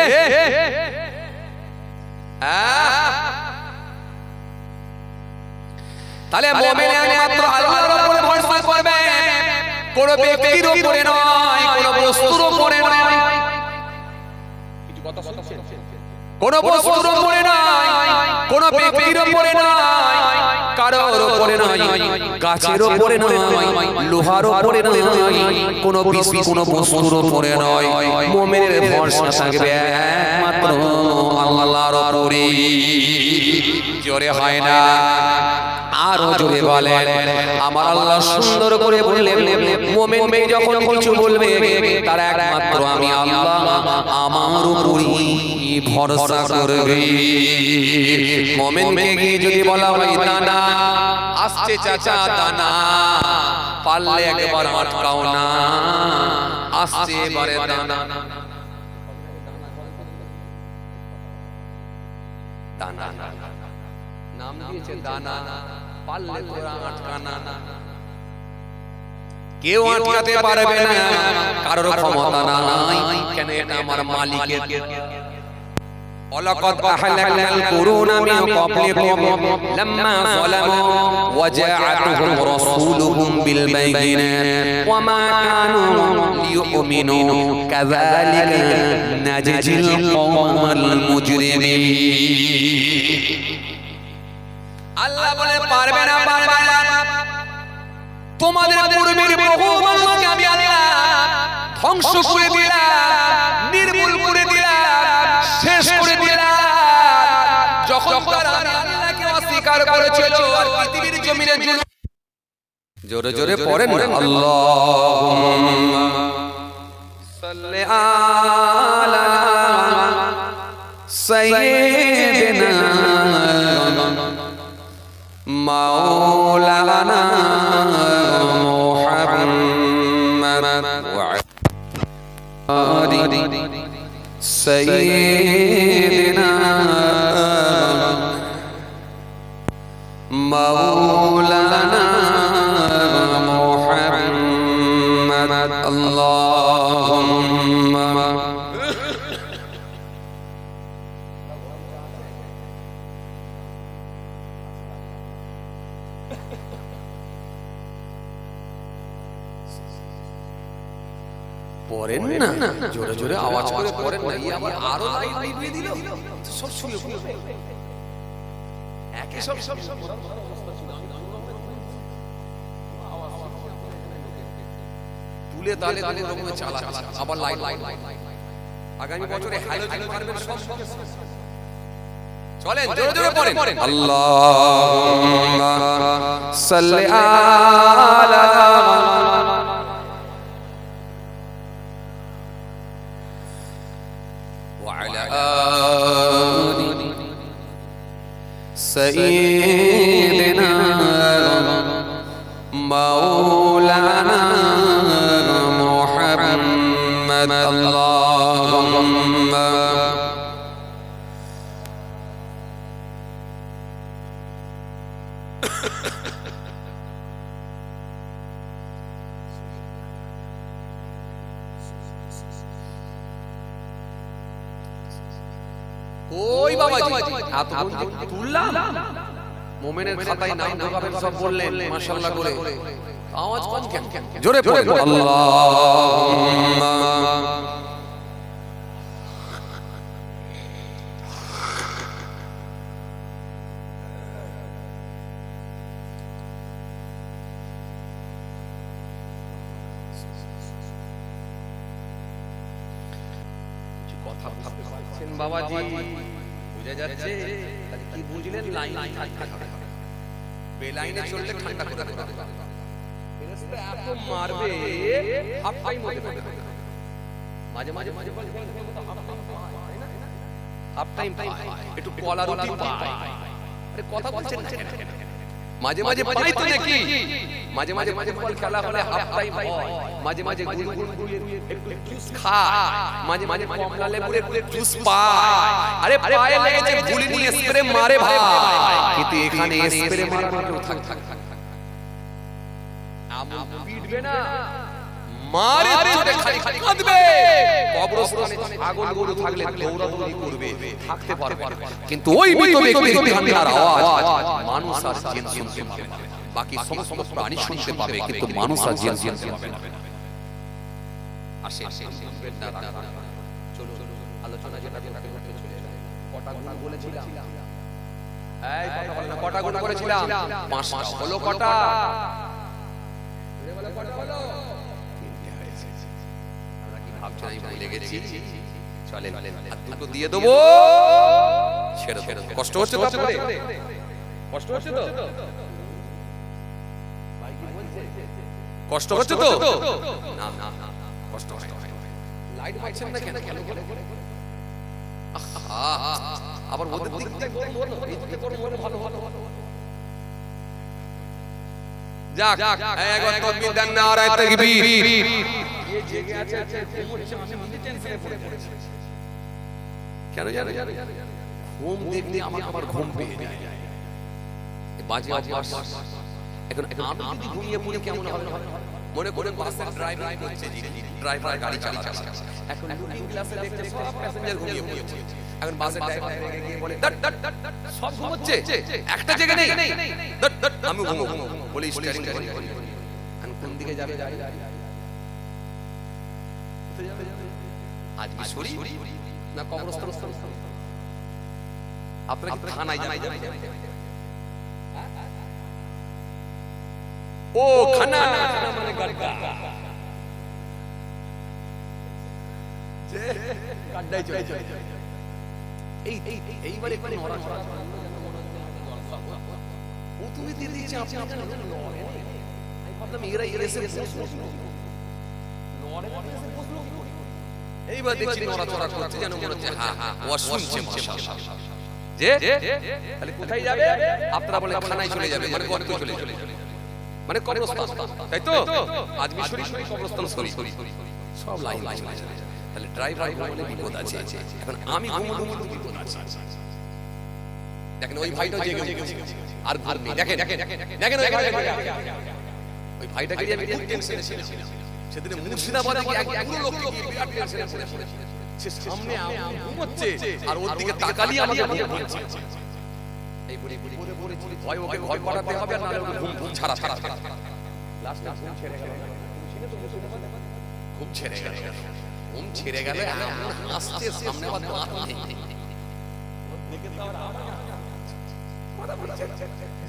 তাহলে মুমিন একমাত্র আল্লাহর উপরে ভরসা করবে, কোন ব্যক্তির উপরে নয়, কোন বস্তুর উপরে নয়। কোন বস্তুর উপরে নয়, কোন ব্যক্তির উপরে নয়, কারোর উপরে নয়, গাছের উপরে নয়, লোহার উপরে নয়, কোন বস্তুর উপরে নয়। মুমিনের ভরসা থাকবে একমাত্র আল্লাহর উপরে। জোরে হয় না? আরো জোরে বলেন। আমার আল্লাহ সুন্দর করে বললেন মুমিন যখন কিছু বলবে তার একমাত্র আমি আল্লাহ আমার উপরই ভরসা করবে। মুমিনকে গিয়ে যদি বলা হয় দানা আসছে চাচা দানা, পারলে একবার আটকাও না, আসছে এবারে দানা। দানা নাম দিয়েছে দানা, পারলে তোরা আটকানা। কেউ আটকাতে পারবে না, কারোর ক্ষমতা নাই, কেন এটা আমার মালিকের। ওয়ালাকাদ আহলাকনাল কুরুনা মিন ক্বাবলিকুম লাম্মা যালামু ওয়া জাআতুহুম রাসূলুহুম বিল বাইয়িনাত ওয়া মা কানু লিয়ুমিনু কাযালিকা নাজজিল কওমাল মুজরিমিন। আল্লাহ বলে পারবে না, পারবে না। তোমাদের পূর্বের বহু মানুষকে আমি আল্লাহ ধ্বংস করে দিলাম, নির্মূল করে দিলাম, শেষ করে দিলাম। যখন তারা আল্লাহকে অস্বীকার করেছিল আর পৃথিবীর জমিনে জোরে জোরে পড়েন না আল্লাহুম্মা সাল্লি আলা সাইয়্যিদিনা মাওলানা মুহাম্মদ ওয়া আলি سيدنا مولانا محمد اللهم পড়েন না, জোরে জোরে আওয়াজ করে পড়েন না। এই আবার আরো লাইট নিভিয়ে দিল, সব শুয়ে পড়বে একই সব তুলে তালে তালে রকমে চালাচ্ছে, আবার লাইট আগামী বছরে হ্যালোজেন মারবেন সব চলেন, জোরে জোরে পড়েন। আল্লাহুম্মা সাল্লি আলা وعلى آل سيدنا مولانا محمد اللهم ওই বাবাজি হাত তুললাম, মোমেনের খাতায় নাম ঢোকাবেন সব বললেন মাশাআল্লাহ করে, আওয়াজ কম কেন? জোরে পড়েন আল্লাহুম্মা কথা ভাবতে পারছেন বাবাজি? বুঝা যাচ্ছে? কি বুঝলেন? লাইন থাকতে বেলাইনে চললে ঠান্ডা করে দেবে, ফেরেশতা এত মারবে হাফ টাইম হতে পারে, মাঝে মাঝে হাফ টাইম একটু কলা রুটি পায়। আরে কথা বলছেন না, মাঝে মাঝে পাই তো নাকি, মাঝে মাঝে ফুটবল খেলা হলে হাফ টাইম হয়, মাঝে মাঝে গুলগুল একটু জুস খায়, মাঝে মাঝে কমলা লেবুর একটু জুস পায়। আরে পায়ে লেগেছে গুলি নিয়ে স্প্রে মারে ভাই, কিন্তু এখানে স্প্রে মারানো থাক আমল পিটবে না, মারে চোটে খালি কাঁদবে। কবরস্থানে ছাগল গরু থাকলে দৌড়াদৌড়ি করবে, থাকতে পারবে, কিন্তু ওই মৃত ব্যক্তির কান্নার আওয়াজ মানুষ আর জিন শুনতে পাবে না। বাকি সমস্ত প্রাণী শুনতে পাবে, কিন্তু মানুষ আর জিন শুনতে পাবে না। আসে চলো আলোচনা যেটা করতে করতে চলে যায়। কটা গুণ বলেছিলাম? এই কথা বল না, কটা গুণ করেছিলাম? 5টা হলো কটা? বলে কটা হলো? ভাবছেন আমি ভুলে গেছি? চলেন হাত দুটো দিয়ে দেবো, ছেড়ে দেবো। কষ্ট হচ্ছে তো? কষ্ট হচ্ছে তো? কষ্ট হচ্ছে তো? না না কষ্ট হয়। লাইট মারছেন না কেন? আবার ওদের দিক থেকে বলো, এই দিকে করো, মনে ভালো ভালো যাক একবার তাকবীর দেন, নারায়ে তাকবীর। এই জেগে আছে আমি নিজে টেনশনে পড়ে পড়েছি। কেন জানো? ঘুম দেখলে আমার ঘুম পেয়ে যায়, বাজে অভ্যাস। এখন আমি যদি ঘুমিয়ে পড়ি কেমন হবে? মনে করে বাসের ড্রাইভার করছে, ড্রাইভার গাড়ি চালাচ্ছে, এখন লুকিং গ্লাসে দেখছে সব প্যাসেঞ্জার ঘুমিয়ে পড়েছে। এখন বাসের ড্রাইভার রেগে গিয়ে বলে দট দট সব ঘুমোচ্ছে, একটা জেগে নেই, দট দট আমি ঘুমোবো বলে স্টিয়ারিং করে। এখন কোন দিকে যাবে? আজ মিশরি না কবরস্থান? আপনারা কি থানায় যাবেন? ও খানা মানে গাড্ডা, যে গাড্ডায় চলে যায়। এইবারে একটু নড়া চড়া ও তুমি দিয়ে দিয়েছে, আপনি কেন নড়ে? আমি ভাবলাম এরা এসে বসলো, নড়ে না এসে বসলো। এইবার দেখছি নড়া চড়া করছে, যেন মনে হচ্ছে হ্যাঁ হ্যাঁ ও শুনছে মাশাআল্লাহ। যে তাহলে কোথায় যাবে? আপনারা বলে খানায় চলে যাবে, মানে গর্তে চলে যাবে, মানে কবরস্থান, তাই তো? আজ মিশরি কবরস্থান সরি সব লাইন তাহলে ড্রাইভার ঘুমালে বিপদ আছে, এখন আমি ঘুমালে বিপদ আছে। দেখেন ওই ভাইটা জেগে গেছে আর ঘর নেই। দেখেন দেখেন ওই ভাইটাকে নিয়ে আমি খুব টেনশনে ছিলাম। সেদিন মুর্শিদাবাদে কি এক লোককে কি বিরাট টেনশনে পড়েছে। সে সামনে ঘুমাচ্ছে আর ওর দিকে তাকালি আমাকে বলছে এই বুড়ি পড়েছি, ভয় ওকে ঘর পাঠাতে হবে আর নালে ওকে ঘুম ছাড়া লাস্টে ঘুম ছেড়ে গেল। ঘুম ছেড়ে গেল, ঘুম ছেড়ে গেল হাসছে সামনে আবার দাঁত নেই। দেখে তো আর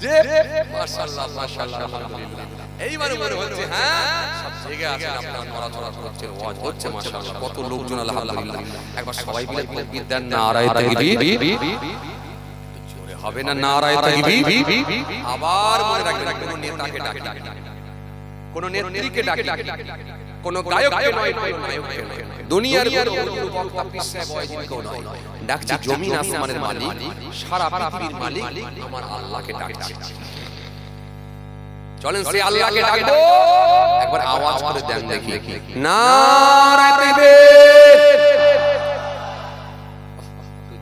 যে মাশাআল্লাহ মাশাআল্লাহ আলহামদুলিল্লাহ এইবারে মনে হচ্ছে হ্যাঁ সব জেগে আছেন, আপনারা নড়াচড়া করছেন, ওয়াজ হচ্ছে মাশাআল্লাহ, কত লোকজন আলহামদুলিল্লাহ। একবার সবাই মিলে বিদ্যার নারায়ে তাকবীর, জোরে হবে না নারায়ে তাকবীর। আবার মনে রাখবেন কোন নেতাকে ডাকি, কোন নেত্রীকে ডাকি, কোন গায়ককে নয়, কোন নায়ককে নয়, দুনিয়ার কোনো বক্তা পিছে বয়জিকেও নয়, ডাকছি জমিন আসমানের মালিক, সারা পৃথিবীর মালিক আমার আল্লাহকে ডাকছি। চলেন সেই আল্লাহকে ডাকবো, একবার আওয়াজ করে দেন দেখি নারায়ে তাকবীর,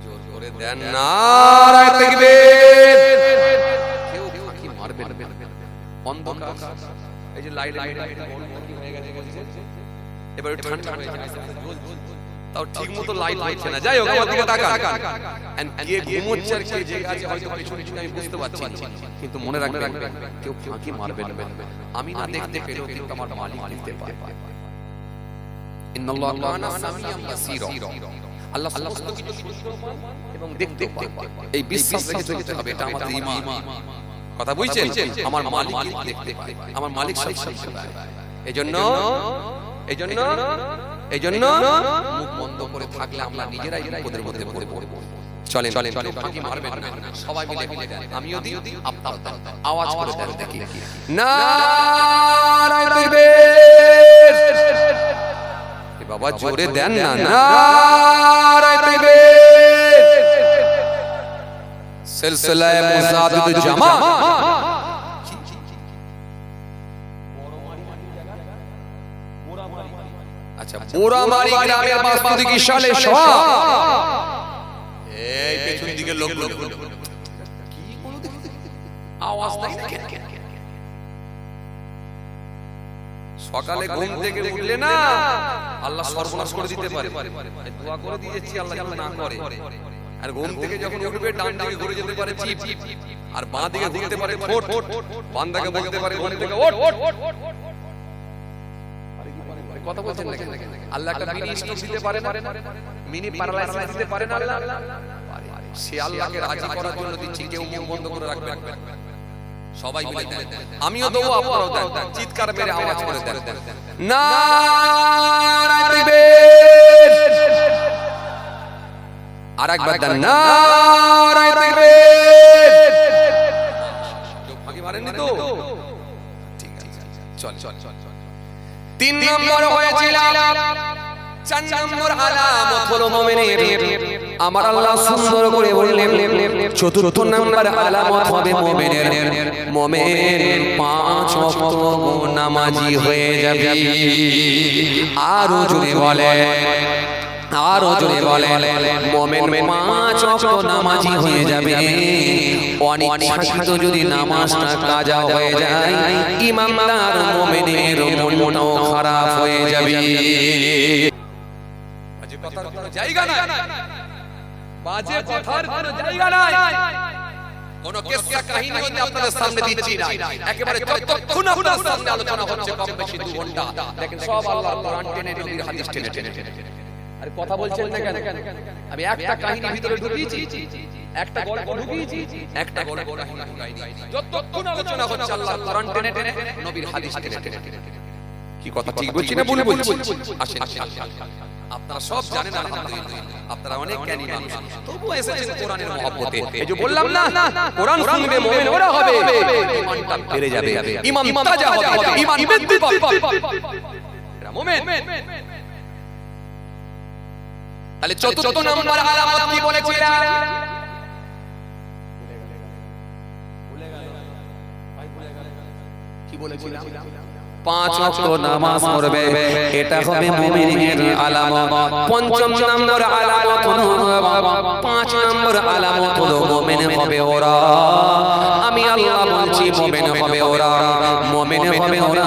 জোর করে দেন নারায়ে তাকবীর। কেউ ফাঁকি মারবেন অন্ধকার, এই যে লাইট হয়ে গেছে এবার ঠান্ডা হয়ে যাচ্ছে, তাও ঠিক মতো লাইট হচ্ছে না। যাই হোক আমার দিকে তাকান, এন্ড কে ঘুমোচ্ছে আর কে জেগে আছে হয়তো পিছনে পিছনে আমি বুঝতে পারছি না, কিন্তু মনে রাখবেন কেউ ফাঁকি মারবেন না। আমি না দেখতে পেলেও কিন্তু আমার মালিক দেখতে পায়। ইন্নাল্লাহ কানা সামিয়াম বাসীরা, আল্লাহ সমস্ত কিছু শুনতে এবং দেখতে পায়। এই বিশ্বাস রেখে চলতে হবে, এটা আমাদের ঈমান। কথা বুঝছেন? আমার মালিক দেখতে পায়, আমার মালিক সব শুনতে পায়। এইজন্য মুখ বন্ধ করে থাকলে আমরা নিজেরাই বিপদের মধ্যে পড়ব। চলেন ফাঁকি মারবেন না, সবাই মিলে আমিও দিই আপনারা দেন, আওয়াজ করে দেন দেখি নারায়ে তাকবীর। এ বাবা জোরে দেন না নারায়ে তাকবীর। সিলসিলায়ে মুজাদ্দিদ জামা আচ্ছা বোরামারি গ্রামের বাস্তুদিকি সালে সভা, এই পেছন দিকে লোক কি কোনো দিকে আওয়াজ নাই দেখেন। সকালে ঘুম থেকে উঠলে না আল্লাহ সর্বনাশ করে দিতে পারে, দোয়া করে দিয়েছি আল্লাহ যেন না করে। আর ঘুম থেকে যখন উঠবে ডান দিকে ঘুরে যেতে পারে চিপ, আর বাঁ দিকে ঘুরতে পারে ঠোঁট, বান্দাকে বলতে পারে ঘুম থেকে ওঠ। কথা বলছেন না, আল্লাহ একটা মিনি স্ট্রোক দিতে পারে না, মিনি প্যারালাইসিস দিতে পারে না আল্লাহ। সে আল্লাহকে রাজি করার জন্য দিচ্ছি, কেউ মুখ বন্ধ করে রাখবে। সবাই মিলে দেন, আমিও দেবো আপনারাও দেন, চিৎকার মেরে আওয়াজ করে দেন নারায়ে তাকবীর। আরেকবার দেন নারায়ে তাকবীর। কেউ ফাঁকি মারেননি তো? ঠিক আছে, চল। 3 নম্বর হয়েছিল, 4 নম্বর আলামত হলো মুমিনের। আমার আল্লাহ সুন্দর করে বললেন 4র্থ নম্বর আলামত হবে মুমিনের, মুমিন 5 ওয়াক্ত নামাজি হয়ে যাবে। আরো জোরে বলে, আরো জোরে বলে, মুমিন 5 ওয়াক্ত নামাজি হয়ে যাবে। অনিচ্ছাকৃত যদি নামাজটা কাজা হয়ে যায়, ইমানদার মুমিনের মনটাও খারাপ হয়ে যাবে। বাজে কথার কোনো জায়গা নাই, বাজে কথার কোনো জায়গা নাই। কোন কিসসা কাহিনী হতে আপনাদের সামনে দিচ্ছি না, একেবারে যতক্ষণ আপনাদের সামনে আলোচনা হচ্ছে কম বেশি 2 ঘন্টা, দেখেন সব আল্লাহ কোরআন টেনে নবীর হাদিস টেনে। আরে কথা বলছেন না কেন? আমি একটা কাহিনী ভিতরে ঢুকিয়েছি, একটা গল্প ঢুকিয়েছি, একটা গল্প কাহিনী ঢুকাইনি। যতক্ষণ আলোচনা হচ্ছে আল্লাহ কোরআন টেনে নবীর হাদিস টেনে। কি কথা ঠিক বলছি না ভুল বলছি? আসেন, আপনারা সব জানেন আলহামদুলিল্লাহ, আপনারা অনেক জ্ঞানী মানুষ, তবু এসেছেন কোরআনের মহব্বতে। এই যে বললাম না, কোরআন শুনবে মুমিন ওরা হবে, ঈমানটা বেড়ে যাবে, ঈমান তাজা হবে, ঈমান বৃদ্ধি পাবে, এরা মুমিন। তাহলে 4র্থ নম্বর আলামত কি বলেছিলাম? কি বলেছিলাম? 5 ওয়াক্ত নামাজ পড়বে, এটা হবে মুমিনের আলামত। পঞ্চম নম্বর আলামত হলো, 5 নম্বর আলামত হলো মুমিন হবে ওরা। আমি আল্লাহ বলছি মুমিন হবে ওরা, মুমিন হবে ওরা।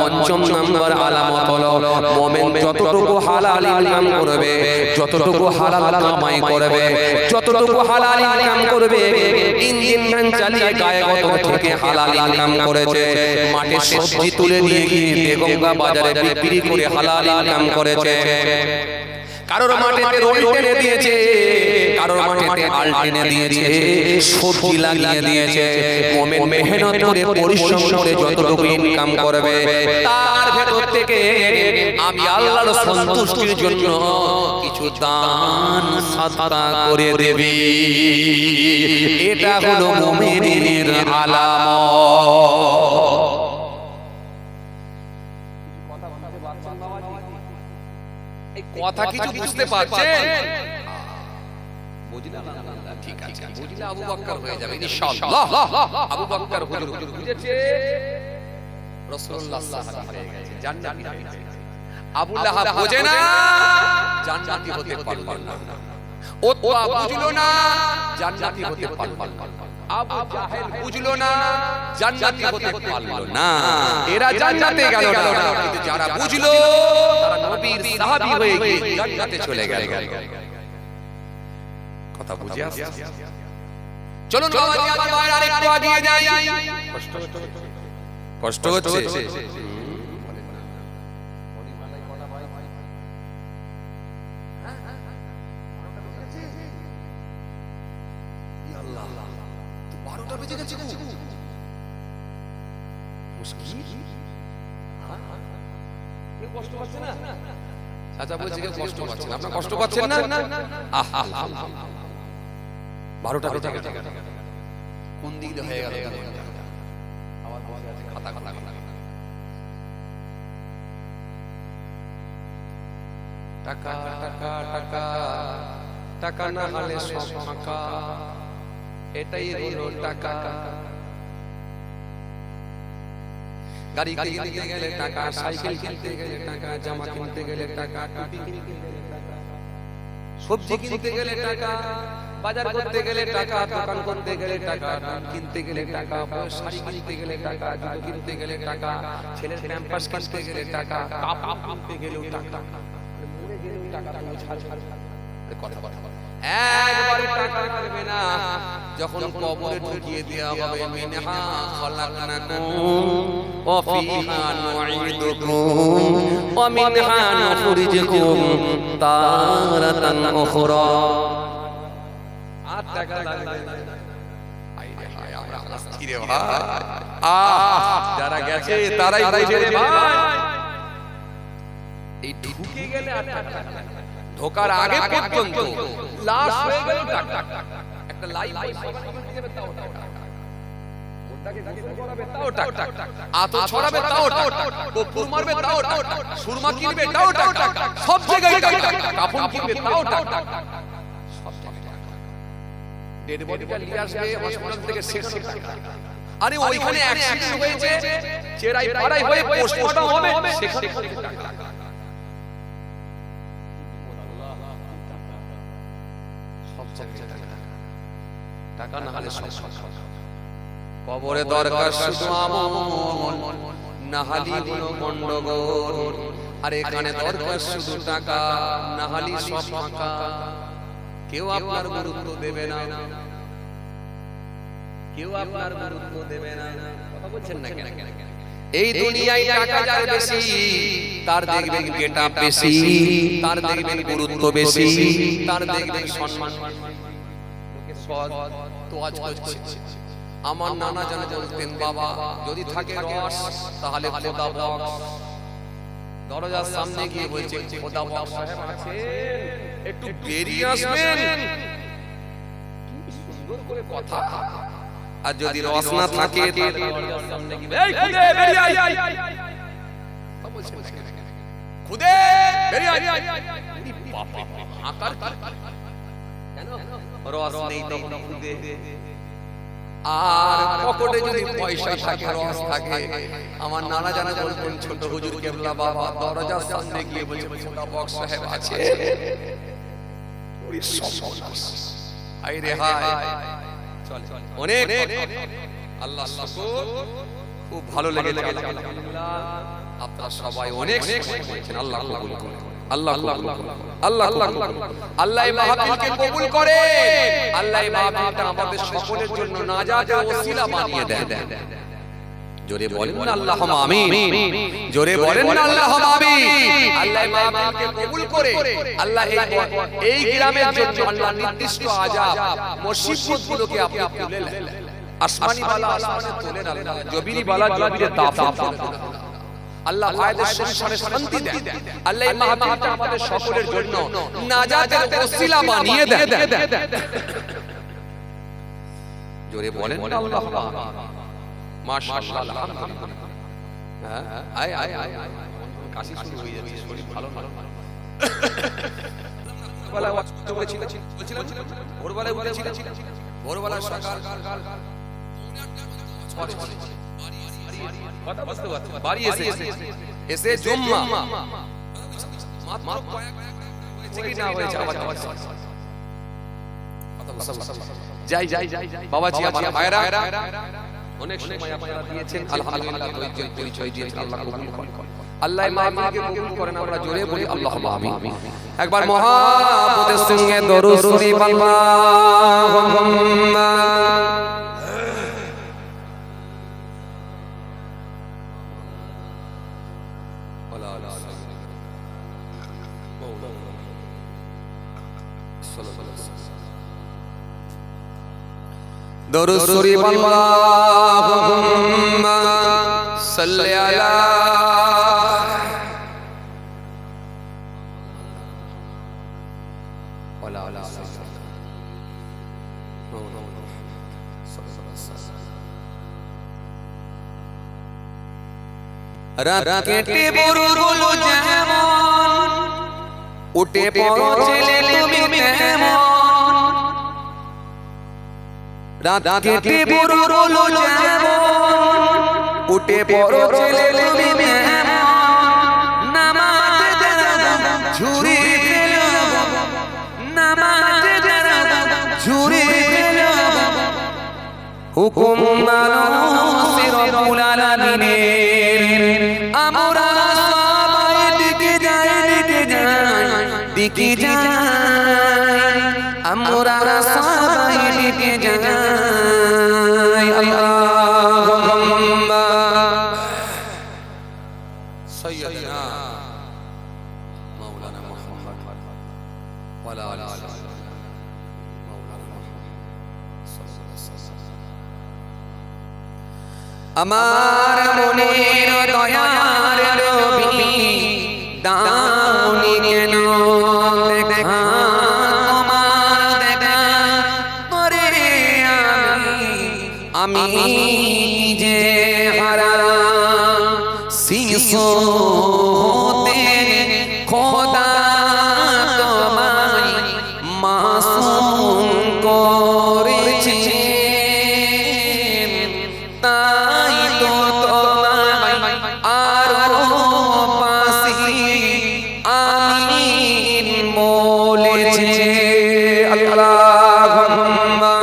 পঞ্চম নম্বর আলামত হলো মুমিন যতটুকু হালাল ইনকাম করবে, যতটুকু হালাল কামাই করবে, যতটুকু হালাল ইনকাম করবে, ইঞ্জিন ভ্যান চালিয়ে গায়ে গতর থেকে হালাল ইনকাম করেছে, মাঠে সবজি তুলে নিয়ে গিয়ে বেগঙ্গা বাজারে বিক্রি করে হালাল ইনকাম করেছে, কারোর মাঠেতে রোল টেনে দিয়েছে, কারোর মাঠেতে আল টেনে দিয়েছে, সবজি লাগিয়ে দিয়েছে। মুমিন মেহনত করে পরিশ্রম করে যতটুকু ইনকাম করবে, তার ভেতর থেকে আমি আল্লাহর সন্তুষ্টির জন্য কিছু দান সাদকা করে দেবে। এটা হলো মুমিনের আলামত। এই কথা কিছু বুঝতে পারছেন? বুঝলাম না, ঠিক আছে, বুঝলে আবু বকর হয়ে যাবে ইনশাআল্লাহ। আবু বকর হুজুর বুঝেছে, রাসূলুল্লাহ সাহাবী হয়ে গেছে, জান্নাতি হয়ে গেছে। আবু লাহাব বোঝে না, জান্নাতি হতে পারল না। উতবা বুঝলো না, জান্নাতি হতে পারল না। আবু জাহেল বুঝলো না, জান্নাতি হতে পারল না। এরা জান্নাতে গেল না, কিন্তু যারা বুঝলো তারা নবীর সাহাবী হয়ে গিয়ে জান্নাতে চলে গেল। কথা বুঝে আসছে? চলুন বাবাজি, আমার আরেকটু এগিয়ে যাই। কষ্ট হচ্ছে? চাচা বলছে কেউ কষ্ট পাচ্ছে না, আপনার কষ্ট পাচ্ছেন না? 12টা বেজে গেছে, কোন দিক দিয়ে হয়ে গেল? খাতা খাতা টাকা টাকা টাকা টাকা না হলে সব ফাঁকা, এটাই হলো টাকা। গাড়ি কিনতে গেলে টাকা, সাইকেল কিনতে গেলে টাকা, জামা কিনতে গেলে টাকা, টুপি কিনতে গেলে টাকা, সবজি কিনতে গেলে টাকা, বাজার করতে গেলে টাকা, দোকান করতে গেলে টাকা, কিনতে গেলে টাকা, শাড়ি কিনতে গেলে টাকা, জুতো কিনতে গেলে টাকা, ছেলের প্যাম্পাস কিনতে গেলে টাকা, কাপড় কিনতে গেলেও টাকা, মরে গেলেও টাকা। কথা কথা একবারে টাকা লাগবে না, যখন কবরে ঢুকিয়ে দেওয়া হবে, মিনহা খালাকনাকুম ওয়া ফিহা নুঈদুকুম ওয়া মিনহা নুখরিজুকুম তারাতান উখরা। আর টাকা লাগবে না। আইরে হায়, আমরা আসছি রে ভাই। যারা গেছে তারাই বুঝে রে ভাই। এই ঢুকে গেলে আর টাকা লাগবে না, ঢোকার আগে পর্যন্ত লাশ হয়ে গেল টাকা। একটা লাইভ দিবে তাও টাকা, মুন্ডাকে গোসল করাবে তাও টাকা, আতো ছড়াবে তাও টাকা, কপুর মারবে তাও টাকা, সুরমা কিনবে তাও টাকা, সব জায়গায় টাকা, কাপড় কিনবে তাও টাকা, সব টাকা। ডেড বডিটা নিয়ে আসবে হসপিটাল থেকে, শেষ টাকা। আরে ওইখানে অ্যাক্সিডেন্ট হয়েছে, চেরাই পাড়াই হয়ে পোস্টমর্টম হবে, সেখানে টাকা। টাকা না হলে কবরে দরকার শুধু আমল, না হলে কোনো গন্ডগোল। আর এখানে দরকার শুধু টাকা, না হলে সব ফাঁকা। কেউ আপনার গুরুত্ব দেবে না, কেউ আপনার গুরুত্ব দেবে না। কথা বলছেন না কেন? এই দুনিয়ায় টাকা যার বেশি, তার দেখবেন গেটআপ বেশি, তার দেখবেন গুরুত্ব বেশি, তার দেখবেন সম্মান। আমার নানা জান বলতেন, বাবা যদি থাকে রস তাহলে খোদা বক্স। দরজার সামনে গিয়ে বলছে, খোদা বক্স সাহেব আছেন, একটু বেরিয়ে আসবেন। কি সুন্দর করে কথা। আর যদি রস না থাকে তাহলে দরজার সামনে গিয়ে, এই খুদে বেরিয়ে আয়, খুদে বেরিয়ে আয়। বাবা আকার কেন রস নেই তো খুদে। আর পকেটে যদি পয়সা থাকে, রস থাকে, আমার নানা জানা বলতেন ছোট হুজুর কেবলা বাবা দরজার সামনে গিয়ে বলছে মোটা বক্স সাহেব আছে, হায় রে হায়। অনেক আল্লাহ শুকর, খুব ভালো লেগেছে আলহামদুলিল্লাহ। আপনারা সবাই অনেক বলছেন, আল্লাহ কবুল করুন, আল্লাহ আল্লাহ আল্লাহ এই মাহফিলকে কবুল করে, আল্লাহ এই মাহফিলটা আমাদের সকলের জন্য নাজাতের ওসিলা বানিয়ে দেন। জোরে বলেন না আল্লাহুম্মা আমিন, জোরে বলেন না আল্লাহুম্মা আমিন। আল্লাহ এই মাহফিলকে কবুল করে আল্লাহ এই গ্রামের জন্য আল্লাহ নির্দিষ্ট আযাব মুসিবতগুলোকে আপনি তুলে নেন, আসমানি বালা আসমানে তুলে নেন, জবিরি বালা জবিরে দাফন করেন আল্লাহ, ভাইদের সংসারে শান্তি দেন আল্লাহ, এই মাহফিলটা আমাদের সকলের জন্য নাজাতের ওসিলা বানিয়ে দেন। জোরে বলেন না আল্লাহুম্মা আমিন। মাশাআল্লাহ আলহামদুলিল্লাহ। হ্যাঁ আয় আয় আয় কাশি শুরু হয়ে যাচ্ছে, শরীর ভালো না। ভোরবেলা বলেছিলাম, ভোরবেলায় বলেছিলাম, ভোরবেলা সকাল কথা বুঝতে পারছেন, বাড়ি এসে জুম্মা মাত্র হয়েছে কি না হয়েছে আবার যাই যাই বাবাজি আমার ভাইরা অনেক সময় আপনারা দিয়েছেন আলহামদুলিল্লাহ, ধৈর্যের পরিচয় দিয়েছেন, আল্লাহ কবুল করেন, আল্লাহ এই মাহফিলকে কবুল করেন। আমরা জোরে বলি আল্লাহুম্মা আমিন। একবার মহব্বতের সঙ্গে দরুদ শরীফ আল্লাহুম্মা দরুদ শরীফ আল্লাহুম্মা সাল্লি আলা ওয়ালা আলা রাত কেটে বড়গুলো যেমন উঠে পৌঁছলে তুমি তেমন, রাত কেটে বড়গুলো যেমন উঠে পৌঁছলে তুমি তেমন, নামাজে যারা ঝুরি গেল, নামাজে যারা ঝুরি গেল, হুকুম মানো রব্বুল আলামিনের, আমরা সবাই দিকে যাই, দিকে যাই, দিকে যাই, আমরা সবাই দিকে যাই। আল্লাহুম্মা সাইয়্যিদিনা মাওলানা মুহাম্মদ ওয়া আলা আলিহি মাওলানা মুহাম্মদ সাল্লাল্লাহু আলাইহি ওয়াসাল্লাম। আমার মনের দয়ার নবী দাওনি কেন দেখা, তোমার দেখা করে আমি যে হারা শিশু হতে খোদা তোমায় মাসুম করেছে, তাই তো তোমায় আরো পাশে আমিন বলেছে। আল্লাহুম্মা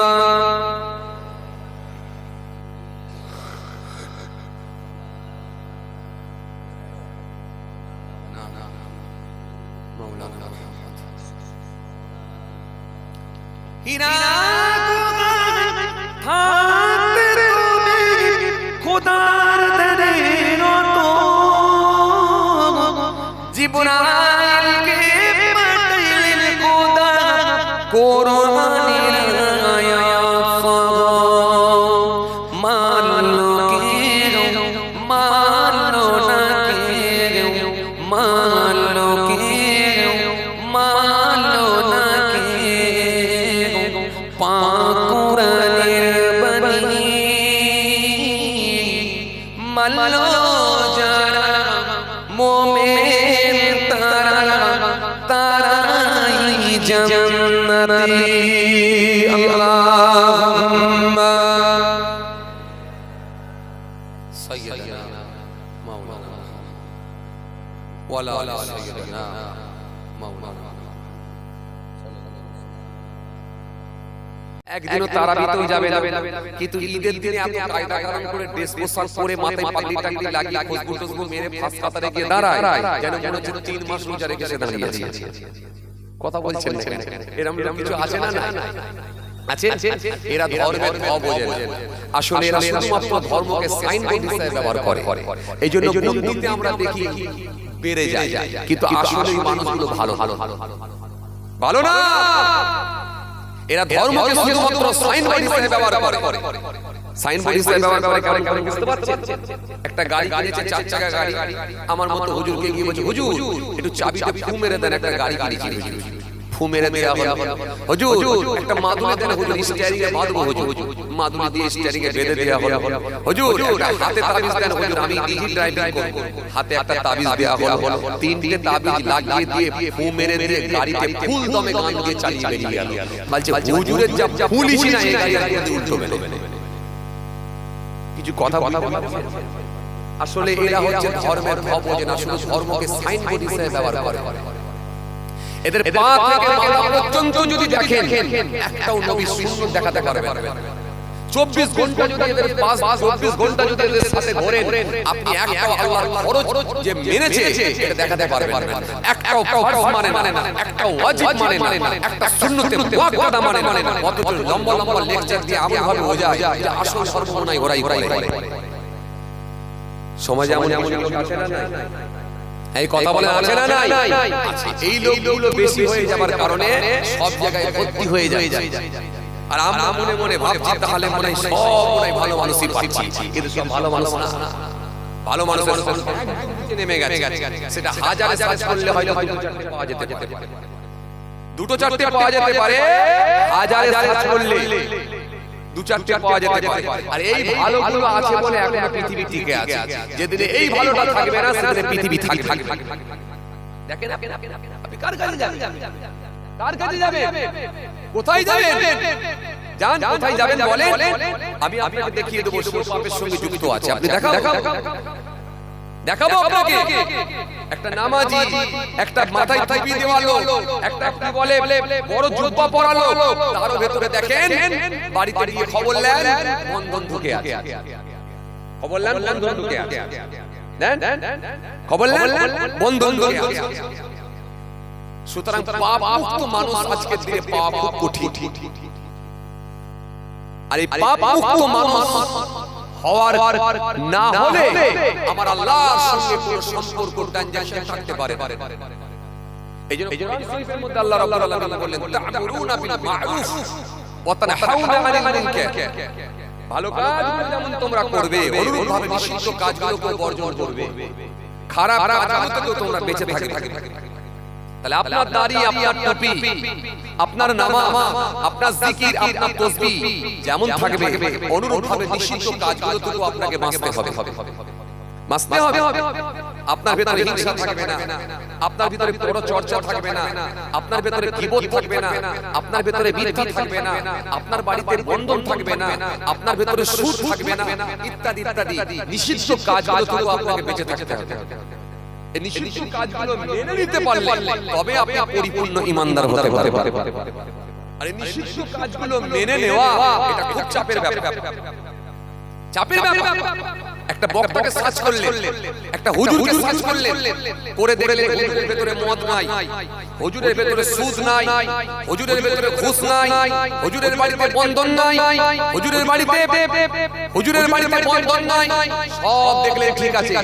মাওলানা মুহাম্মদ হিরা থাকতে তুমি খোদার দেনের তো জিবরাইলকে পাঠাইলেন খোদা কোরআনের আয়াত মানলো কে মানলো না কে মানলো কে মানলো না কে পাক কোরআনের বাণী মানলো যারা মোমেন তারা তারাই জান্নাতি। আল্লাহুম্মা সাইয়্যিদানা মাওলানা ওয়ালা আলি সাইয়্যিদানা মাওলানা। একদিনও তারাবিতেও যাবে না, কিন্তু ঈদের দিনে এত কায়দা কানুন করে ড্রেস পোশাক পরে মাথায় পাগড়ি টাগড়ি লাগিয়ে খুশবু টুসবু মেরে ফাঁস কাতারে গিয়ে দাঁড়ায়, যেন মনে হচ্ছে 3 মাস রোজা রেখে সে দাঁড়িয়ে আছে। কথা বলছেন না কেন? এরকম কিছু আছে না? আছে। এরা ধর্মের বোঝে না, আসলে এরা শুধুমাত্র ধর্মকে সাইনবোর্ড হিসেবে ব্যবহার করে। এই জন্য মন্দিরে আমরা দেখি বেড়ে যায়, কিন্তু আসলে এই মানুষগুলো ভালো ভালো না। এরা ধর্মকে শুধুমাত্র সাইনবোর্ড হিসেবে ব্যবহার করে। সাইনবোর্ড হিসেবে ব্যবহার করে কারণ বুঝতে পারছেন? একটা গাড়ি কিনেছে, 4 চাকা গাড়ি, আমার মতো হুজুরকে গিয়ে বলছে, হুজুর একটু চাবিতে ফু মেরে দেন, একটা গাড়ি কিনেছি। ফু মেরে দেয়া হলো, হুজুর একটা মাদুলি দেন, হুজুর স্টিয়ারিং এ বাঁধবো, হুজুর মাদুলি দিয়ে স্টিয়ারিং এ বেঁধে দেয়া হলো। হুজুর হাতে তাবিজ দেন, হুজুর আমি নিজে ড্রাইভিং করব। হাতে একটা তাবিজ দেয়া হলো, 3টে তাবিজ লাগিয়ে দিয়ে ফু মেরে দিয়ে গাড়িতে ফুল দমে গান দিয়ে চালিয়ে বেরিয়ে গেল। বলছে হুজুরের যা পুলিশই না, এই গাড়ি উল্টো মেলে। কিছু কথা বলা আসলে এরা হচ্ছে ধর্মের বোঝে না, শুধু ধর্মকে সাইনবোর্ড হিসেবে ব্যবহার করে। এদের পা থেকে মাথা পর্যন্ত যদি দেখেন, একটাও নবী সুন্নাত দেখাতে পারবে না। 24 ঘন্টা যদি এদের পাস 24 ঘন্টা যদি এদের সাথে ঘোরেন, আপনি একটাও আল্লাহর ফরজ যে মেনেছে এটা দেখাতে পারবেন না। একটাও ফরজ মানে না, একটাও ওয়াজিব মানে না, একটা সুন্নতে মুআক্কাদা মানে না। অথচ লম্বা লম্বা লেকচার দিয়ে এমন ভাবে বোঝায় যে আসল সর্বনাই ওরাই করে। সমাজে এমন আছে না? এই কথা বলে আছে না? আছে। এই লোকগুলো বেশি হয়ে যাবার কারণে সব জায়গায় ভর্তি হয়ে যায়। আর আমরা মনে মনে ভাবছি তাহলে মনে হয় সব ভালো মানুষই পাচ্ছি, কিন্তু সব ভালো মানুষ না। ভালো মানুষের নিচে নেমে গেছে, সেটা হাজারে সার্চ করলে হয়তো 2-4টে পাওয়া যেতে পারে, 2-4টে পাওয়া যেতে পারে, হাজারে সার্চ করলে 2-4টে পাওয়া যেতে পারে। আর এই ভালোগুলো আছে বলে এখনো পৃথিবী টিকে আছে। যেদিন এই ভালোটা থাকবে না, সেদিন পৃথিবী থাকবে। দেখেন আপনি কার কাছে যাবেন? কার কাছে যাবেন? কোথায় যাবেন? জান কোথায় যাবেন বলেন, আমি আপনাকে দেখিয়ে দেব। সব পাপের সঙ্গে যুক্ত আছে, আপনি দেখাবো আপনাকে। একটা নামাজি, একটা মাথায় টুপি দেওয়ালো, একটা কি বলে বড় জুব্বা পরালো, তার ভেতরে দেখেন বাড়িতে গিয়ে খবর নেন বন্ধন ঢুকে আছে। খবর নেন বন্ধন ঢুকে আছে, খবর নেন বন্ধন ঢুকে আছে। সুতরাং পাপ মুক্ত মানুষ আজকের দিনে পাপ খুব কঠিন। আর এই পাপ মুক্ত মানুষ হওয়ার না হলে আমার আল্লাহর সঙ্গে কোনো সম্পর্ক ট্রানজাকশন থাকতে পারে। এইজন্য কোরআন শরীফের মধ্যে আল্লাহ রাব্বুল আলামিন বললেন, তা'মুরুনা বিল মা'রুফ ওয়া তানহাউনা আনিল মুনকার। ভালো কাজ যেমন তোমরা করবে, অনুরূপভাবে নিষিদ্ধ কাজগুলোকে বর্জন করবে। খারাপ কাজ থেকে তোমরা বেঁচে থাকবে। তাহলে আপনার দাড়ি, আপনার টুপি, আপনার নামাজ, আপনার জিকির, আপনার তাসবিহ যেমন থাকবে, অনুরূপভাবে নিষিদ্ধ কাজগুলো থেকে আপনাকে বাঁচতে হবে। আপনার ভিতরে হিংসা থাকবে না, আপনার ভিতরে বড় চর্চা থাকবে না, আপনার ভিতরে গীবত থাকবে না, আপনার ভিতরে মিথ্যা থাকবে না, আপনার বাড়িতে বন্ধন থাকবে না, আপনার ভিতরে সুদ থাকবে না, ইত্যাদি ইত্যাদি নিষিদ্ধ কাজগুলো থেকে আপনাকে বেঁচে থাকতে হবে। এই নিষিদ্ধ কাজগুলো মেনে নিতে পারলে তবে আপনি পরিপূর্ণ ঈমানদার হতে পারবেন। আর এই নিষিদ্ধ কাজগুলো মেনে নেওয়া এটা খুব চাপের ব্যাপার। একটা বক্তাকে সার্চ করলেন, একটা হুজুরকে সার্চ করলেন, করে দেখলেন হুজুরের ভেতরে মদ নাই, হুজুরের ভেতরে সুদ নাই, হুজুরের ভেতরে ঘুষ নাই, হুজুরের বাড়িতে বন্ধন নাই, হুজুরের বাড়িতে বন্ধন নাই, সব দেখলেন ঠিক আছে,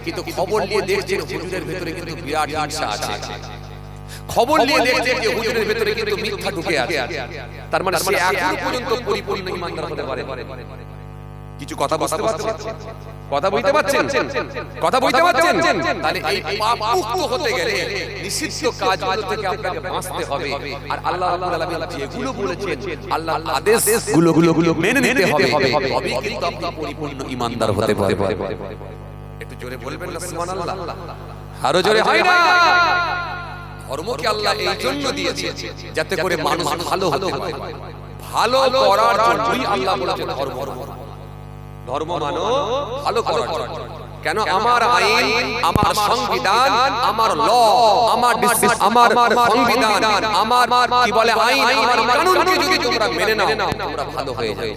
কিন্তু খবর নিয়ে দেখছেন হুজুরের ভেতরে কিন্তু বিরাট হিংসা আছে। খবর নিয়ে দেখছেন যে হুজুরের ভেতরে কিন্তু মিথ্যা ঢুকে আছে। তার মানে সে এখনো পর্যন্ত পরিপূর্ণ ঈমানদার হতে পারে। কিছু কথা বুঝতে পারছেন? কথা বুঝতে পারছেন? কথা বুঝতে পারছেন? তাহলে এই পাপ মুক্ত হতে গেলে নিষিদ্ধ কাজগুলো থেকে আপনাকে বাঁচতে হবে। আর আল্লাহ রাব্বুল আলামিন যেগুলো বলেছেন, আল্লাহর আদেশগুলো মেনে নিতে হবে, তবেই কিন্তু আপনি পরিপূর্ণ ঈমানদার হতে পারবেন। একটু জোরে বলবেন না সুবহানাল্লাহ? আরো জোরে হয় না? ধর্মকে আল্লাহ এই জন্য দিয়েছে যাতে করে মানুষ ভালো হতে পারে। ভালো করার জন্যই আল্লাহ বলেছেন ধর্ম। ধর্ম মানো ভালো করার জন্য। কেন আমার আইন, আমার সংবিধান, আমার ল, আমার আমার সংবিধান, আমার কি বলে আইন, আমার কানুনকে যদি তোমরা মেনে নাও তোমরা ভালো হয়ে যাবে।